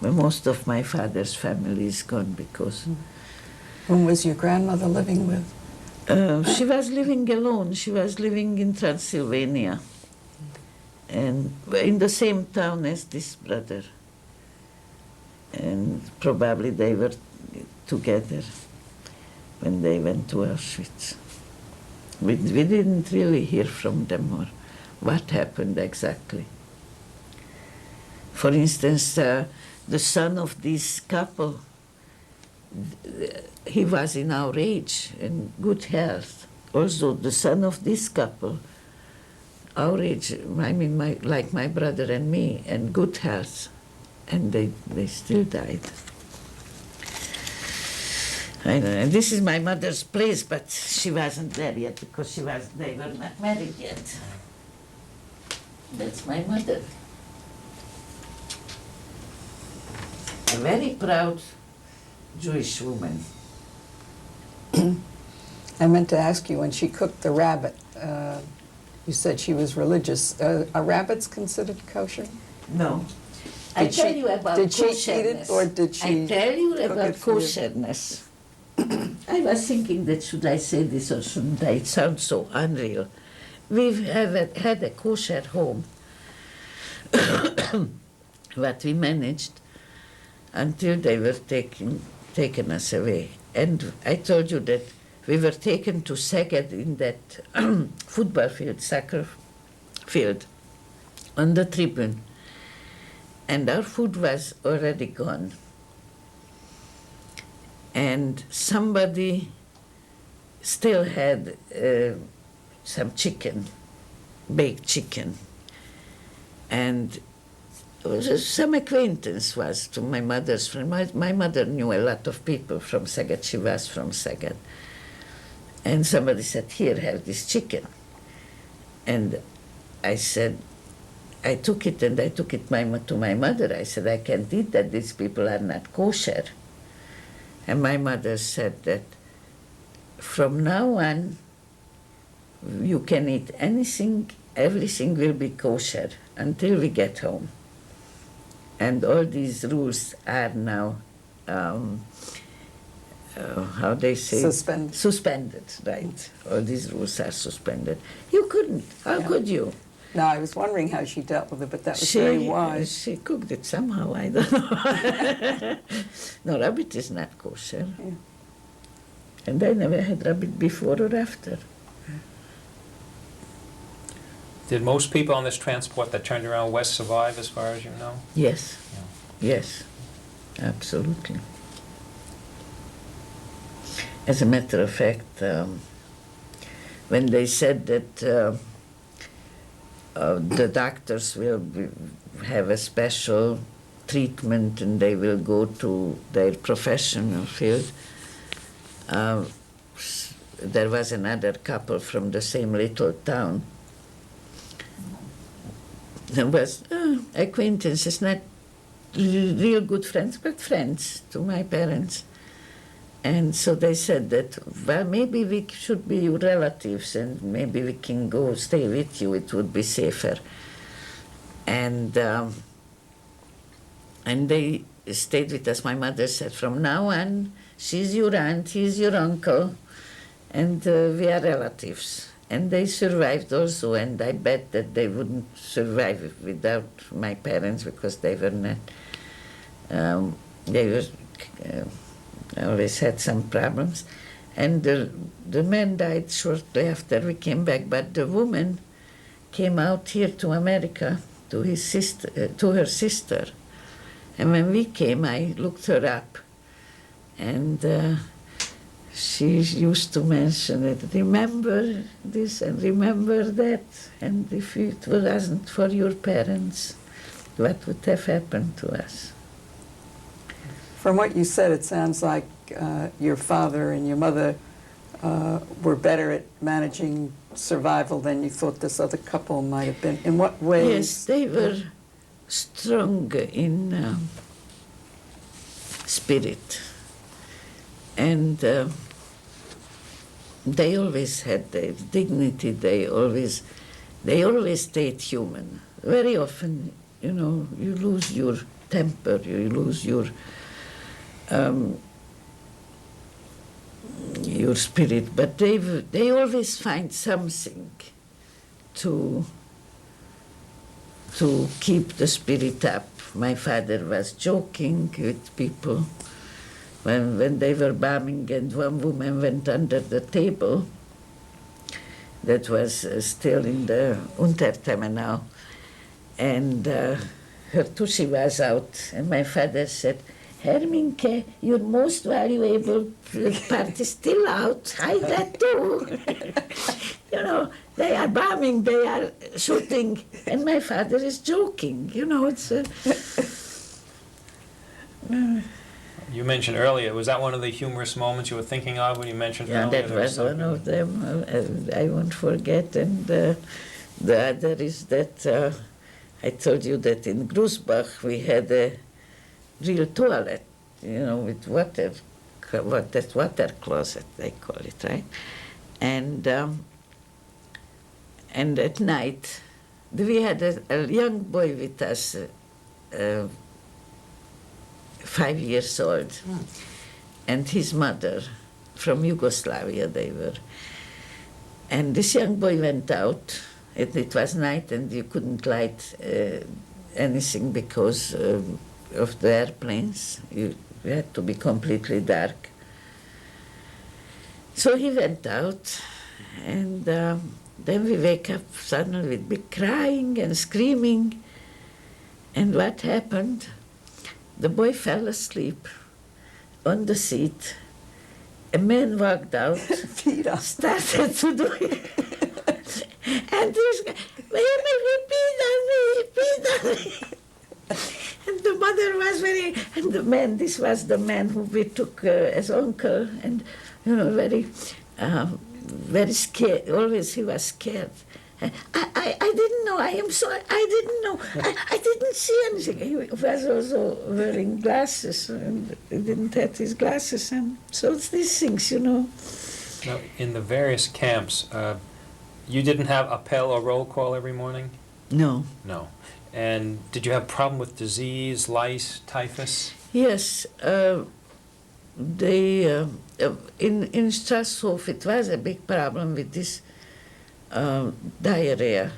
But most of my father's family is gone because... Whom was your grandmother living with? She was living alone. She was living in Transylvania, and in the same town as this brother. And probably they were together when they went to Auschwitz. We didn't really hear from them or what happened exactly. For instance, the son of this couple, he was in our age and good health. Also, the son of this couple, our age, I mean, like my brother and me, and good health. And they still died. I know. And this is my mother's place, but she wasn't there yet because they were not married yet. That's my mother. A very proud Jewish woman. I meant to ask you, when she cooked the rabbit, you said she was religious. Are rabbits considered kosher? No. I Did tell she- you about did she eat kosherness. it, or did she I tell you cook about it for you? kosherness. I was thinking that should I say this or shouldn't I? It sounds so unreal. We've had a kosher home, but we managed until they were taken us away. And I told you that we were taken to Szeged in that football field, soccer field, on the tribune. And our food was already gone. And somebody still had some chicken, baked chicken. And some acquaintance was to my mother's friend. My mother knew a lot of people from Szeged. She was from Szeged. And somebody said, here, have this chicken. And I said, I took it and I took it to my mother. I said, I can't eat that. These people are not kosher. And my mother said that from now on, you can eat anything, everything will be kosher until we get home. And all these rules are now, how they say? Suspended. Suspended, right. All these rules are suspended. You couldn't. How Yeah. could you? No, I was wondering how she dealt with it, but that was very wise. She cooked it somehow, I don't know. No, rabbit is not kosher. Yeah. And I never had rabbit before or after. Did most people on this transport that turned around west survive, as far as you know? Yes, Yeah. yes, absolutely. As a matter of fact, when they said that the doctors will have a special treatment and they will go to their professional field, there was another couple from the same little town. There was acquaintances, not real good friends, but friends to my parents. And so they said that, well, maybe we should be your relatives and maybe we can go stay with you, it would be safer. And they stayed with us. My mother said, from now on, she's your aunt, he's your uncle, and we are relatives. And they survived also, and I bet that they wouldn't survive without my parents because they were not, they were, always had some problems. And the man died shortly after we came back, but the woman came out here to America to his sister, to her sister. And when we came, I looked her up, and she used to mention it. Remember this and remember that, and if it wasn't for your parents, what would have happened to us? From what you said, it sounds like your father and your mother were better at managing survival than you thought this other couple might have been. In what ways? Yes, they were strong in spirit, and they always had their dignity. They always stayed human. Very often, you know, you lose your temper, you lose your spirit, but they always find something to keep the spirit up. My father was joking with people when they were bombing, and one woman went under the table that was still in the Unterterminal, and her tushy was out, and my father said, Herminke, your most valuable part is still out. Hide that too. You know, they are bombing, they are shooting, and my father is joking. You know, it's You mentioned earlier, was that one of the humorous moments you were thinking of when you mentioned yeah, earlier? that there was one something- of them. I won't forget. And The other is that I told you that in Grusbach we had a real toilet, with water, that water closet, they call it, right? And at night, we had a young boy with us, 5 years old, and his mother, from Yugoslavia they were. And this young boy went out, and it was night, and you couldn't light anything because of the airplanes. You had to be completely dark. So he went out, and then we wake up suddenly with big crying and screaming. And what happened? The boy fell asleep on the seat. A man walked out, started to do it. And this guy, he peed on me. And the mother was and the man, this was the man who we took as uncle, and, very scared. Always he was scared. I didn't know, I am sorry, I didn't know, I didn't see anything. He was also wearing glasses, and he didn't have his glasses, and so it's these things, Now, in the various camps, you didn't have appel or roll call every morning? No. No. And did you have problem with disease, lice, typhus? Yes, they in Strasshof it was a big problem with this diarrhea.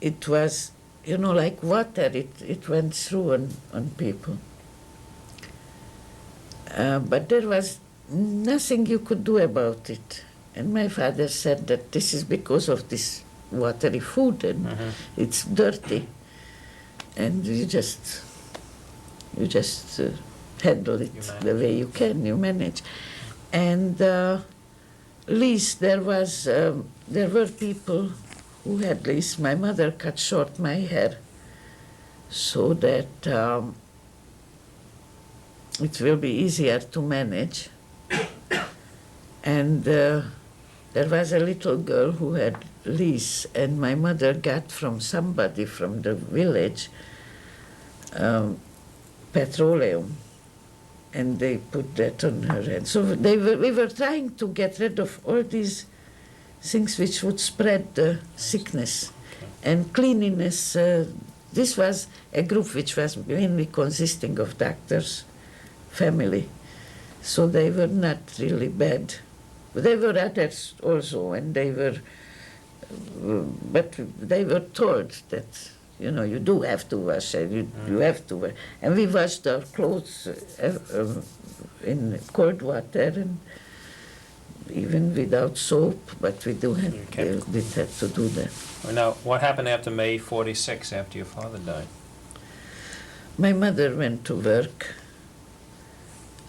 It was, like water, it went through on people. But there was nothing you could do about it. And my father said that this is because of this watery food, and it's dirty. And you just handle it the way you can, you manage. And lice, there were people who had lice. My mother cut short my hair so that it will be easier to manage. And there was a little girl who had lice, and my mother got from somebody from the village petroleum, and they put that on her head. So we were trying to get rid of all these things which would spread the sickness. And cleanliness, this was a group which was mainly consisting of doctors, family, so they were not really bad. They were others also, and but they were told that, you do have to wash, and you have to wear. And we washed our clothes in cold water, and even without soap, but we did have to do that. Now, what happened after May 46, after your father died? My mother went to work.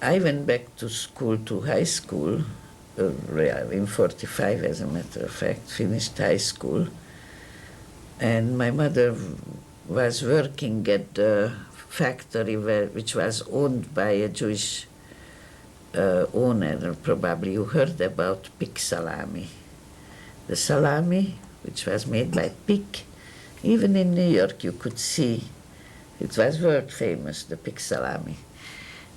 I went back to school, to high school, in 45, as a matter of fact, finished high school. And my mother was working at the factory which was owned by a Jewish owner. Probably you heard about pig salami. The salami, which was made by pig, even in New York you could see, it was world famous, the pig salami.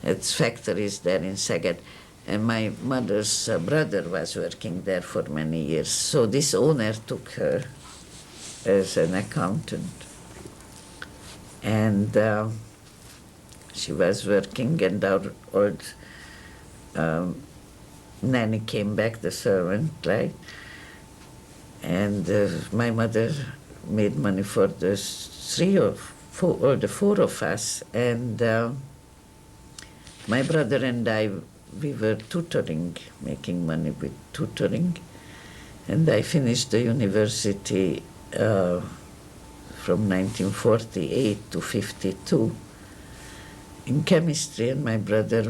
Its factory is there in Szeged. And my mother's brother was working there for many years. So this owner took her as an accountant. And she was working, and our old nanny came back, the servant, right? And my mother made money for the four of us. And my brother and I, we were tutoring, making money with tutoring. And I finished the university from 1948 to 52 in chemistry, and my brother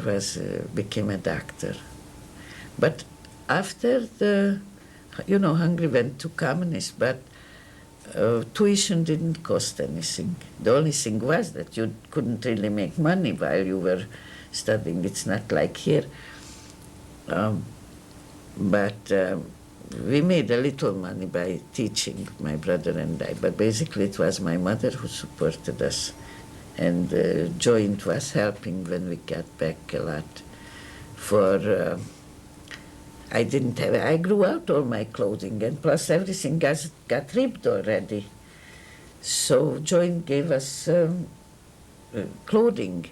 became a doctor. But after Hungary went to communist, but tuition didn't cost anything. The only thing was that you couldn't really make money while you were studying. It's not like here. But we made a little money by teaching, my brother and I, but basically it was my mother who supported us. And Joint was helping when we got back a lot. I grew out all my clothing, and plus everything got ripped already. So Joint gave us clothing.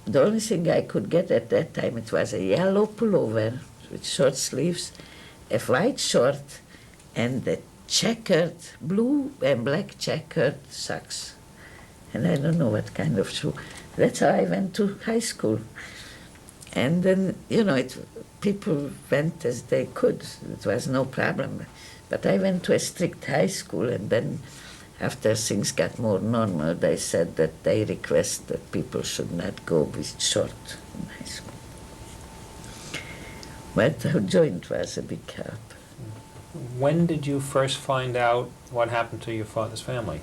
The only thing I could get at that time, it was a yellow pullover with short sleeves, a white short, and the checkered, blue and black checkered socks. And I don't know what kind of shoe. That's how I went to high school. And then, people went as they could. It was no problem. But I went to a strict high school, and then after things got more normal, they said that they request that people should not go with short in high school. But our Joint was a big help. When did you first find out what happened to your father's family?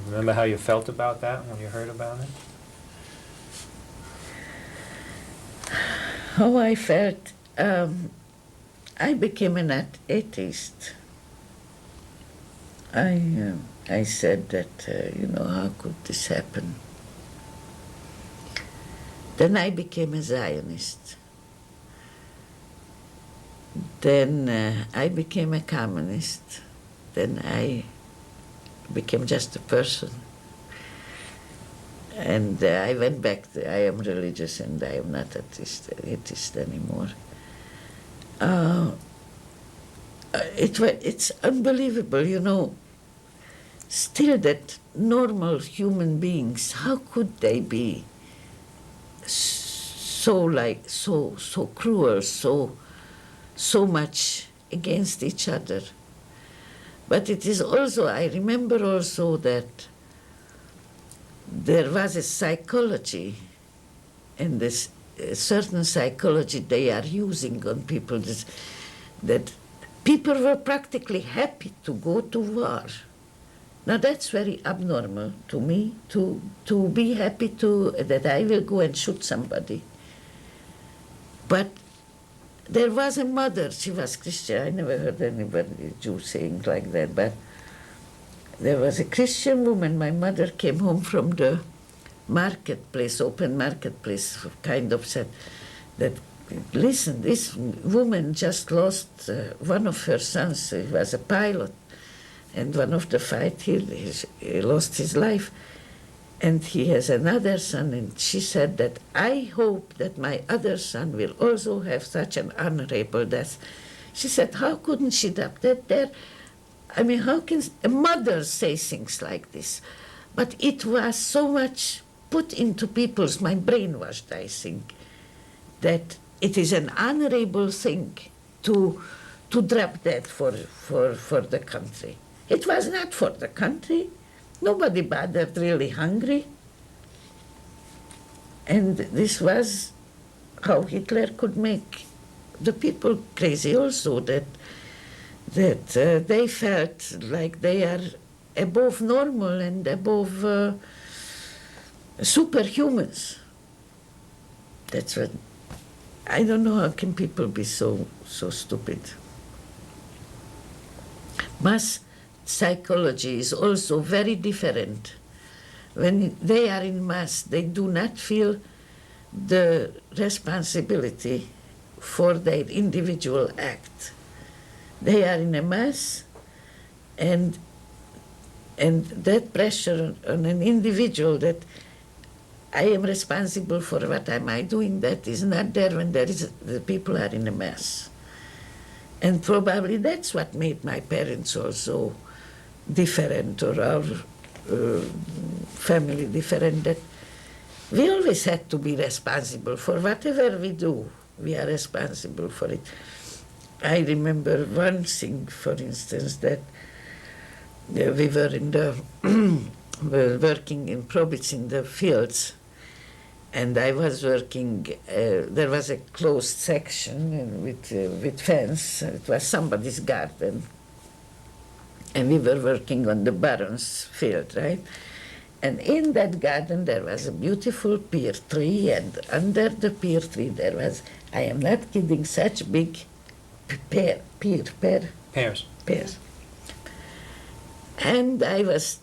Remember how you felt about that when you heard about it? How I felt, I became an atheist. I said that, how could this happen? Then I became a Zionist. Then I became a communist. Then I became just a person. And I went back, I am religious and I am not atheist anymore. It's unbelievable, still that normal human beings, how could they be so cruel, so much against each other? But it is also, I remember also that there was a psychology, and this certain psychology they are using on people, that people were practically happy to go to war. Now that's very abnormal to me, to be happy that I will go and shoot somebody. But there was a mother, she was Christian, I never heard anybody Jew saying like that, but there was a Christian woman, my mother came home from the marketplace, open marketplace, kind of said that, listen, this woman just lost one of her sons, he was a pilot, and one of the fight, he lost his life. And he has another son, and she said that, I hope that my other son will also have such an honorable death. She said, how couldn't she die? How can a mother say things like this? But it was so much put into people's mind, brainwashed, I think, that it is an honorable thing to drop dead for the country. It was not for the country. Nobody bothered really hungry. And this was how Hitler could make the people crazy also, that they felt like they are above normal and above superhumans. That's what, I don't know how can people be so stupid. Mass psychology is also very different. When they are in mass, they do not feel the responsibility for their individual act. They are in a mass, and that pressure on an individual that I am responsible for what am I doing, that is not there when the people are in a mass. And probably that's what made my parents also different, or our family different, that we always had to be responsible for whatever we do. We are responsible for it. I remember one thing, for instance, that we were working in Probitz in the fields, and I was working, there was a closed section with fence, it was somebody's garden. And we were working on the Baron's field, right? And in that garden there was a beautiful pear tree, and under the pear tree there was, I am not kidding, such big Pears. pears. And I was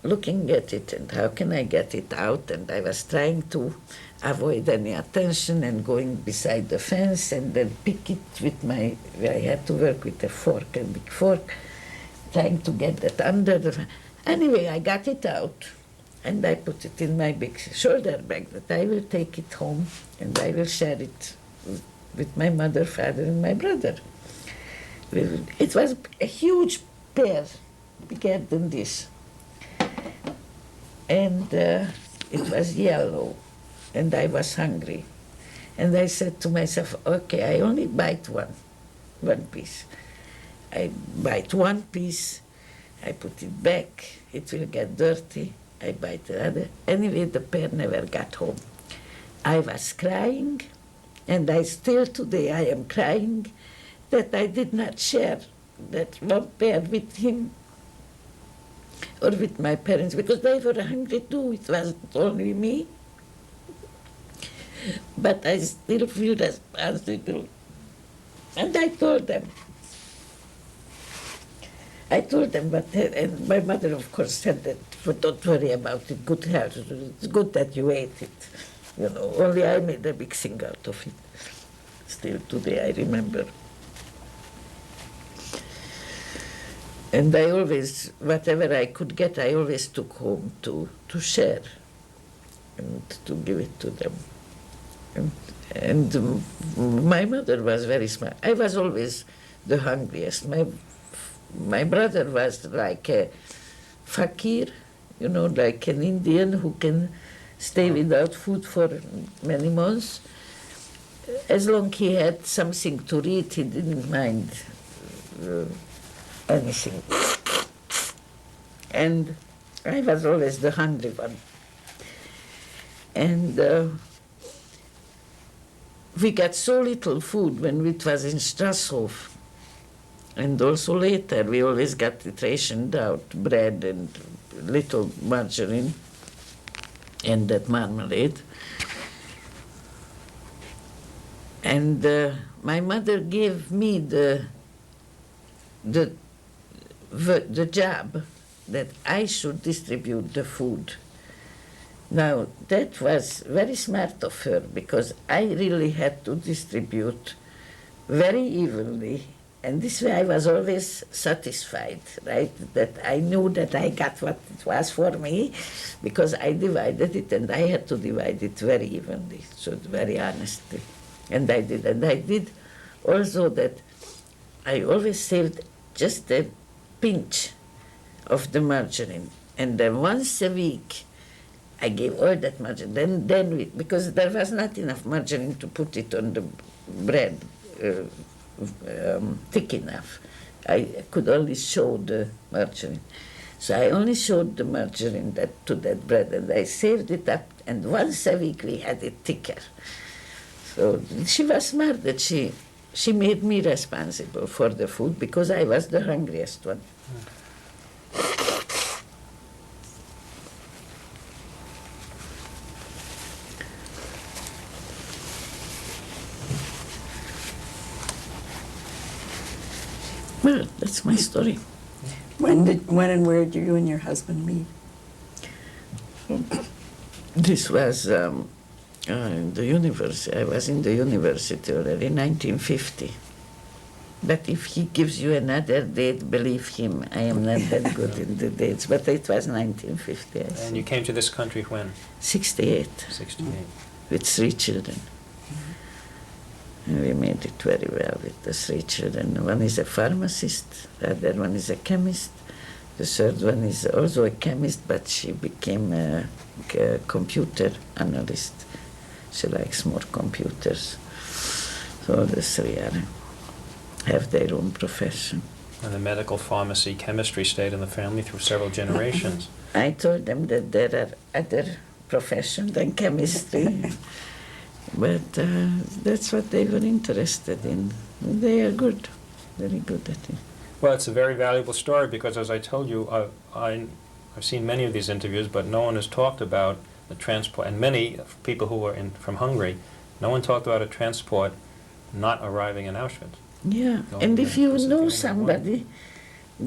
looking at it, and how can I get it out? And I was trying to avoid any attention and going beside the fence and then pick it with my, I had to work with a fork, a big fork, trying to get that under the, anyway, I got it out and I put it in my big shoulder bag that I will take it home and I will share it with my mother, father, and my brother. It was a huge pear, bigger than this. And it was yellow, and I was hungry. And I said to myself, okay, I only bite one piece. I bite one piece, I put it back, it will get dirty, I bite the other. Anyway, the pear never got home. I was crying, and I still today I am crying that I did not share that one pear with him or with my parents, because they were hungry too. It wasn't only me. But I still feel responsible. And I told them, but and my mother, of course, said that, but don't worry about it, good health. It's good that you ate it. You know, only I made a big thing out of it. Still today I remember. And I always, whatever I could get, I always took home to share and to give it to them. And my mother was very smart. I was always the hungriest. My brother was like a fakir, you know, like an Indian who can stay without food for many months. As long as he had something to eat, he didn't mind anything. And I was always the hungry one. And we got so little food when it was in Strasshof. And also later, we always got it rationed out, bread and little margarine and that marmalade. And my mother gave me the job that I should distribute the food. Now, that was very smart of her, because I really had to distribute very evenly. And this way I was always satisfied, right? That I knew that I got what it was for me, because I divided it, and I had to divide it very evenly, so very honestly. And I did. And I did also that I always saved just a pinch of the margarine. And then once a week, I gave all that margarine. Then because there was not enough margarine to put it on the bread thick enough. I could only show the margarine. So I only showed the margarine to that bread, and I saved it up, and once a week we had it thicker. So she was smart that she made me responsible for the food, because I was the hungriest one. Well, that's my story. When and where did you and your husband meet? This was in the university. I was in the university already in 1950. But if he gives you another date, believe him, I am not that good in the dates. But it was 1950. And you came to this country when? 68. 68. With 3 children. And we made it very well with the 3 children. One is a pharmacist, the other one is a chemist, the third one is also a chemist, but she became a computer analyst. She likes more computers. So the 3 have their own profession. And the medical, pharmacy, chemistry stayed in the family through several generations. I told them that there are other professions than chemistry. But that's what they were interested in. They are good, very good at it. Well, it's a very valuable story, because as I told you, I've seen many of these interviews, but no one has talked about the transport, and many people who were from Hungary, no one talked about a transport not arriving in Auschwitz. Yeah, Go and ahead if you and know present somebody,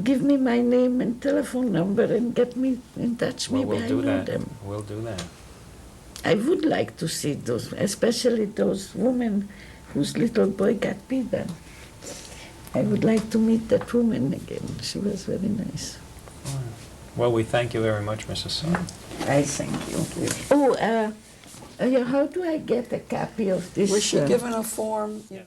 give me my name and telephone number and get me in touch. Well, Maybe we'll I do know that. them. We'll do that. I would like to see those, especially those women whose little boy got beaten. I would like to meet that woman again. She was very nice. Well, we thank you very much, Mrs. Son. I thank you. Oh, yeah, how do I get a copy of this? Was she given a form? Yeah.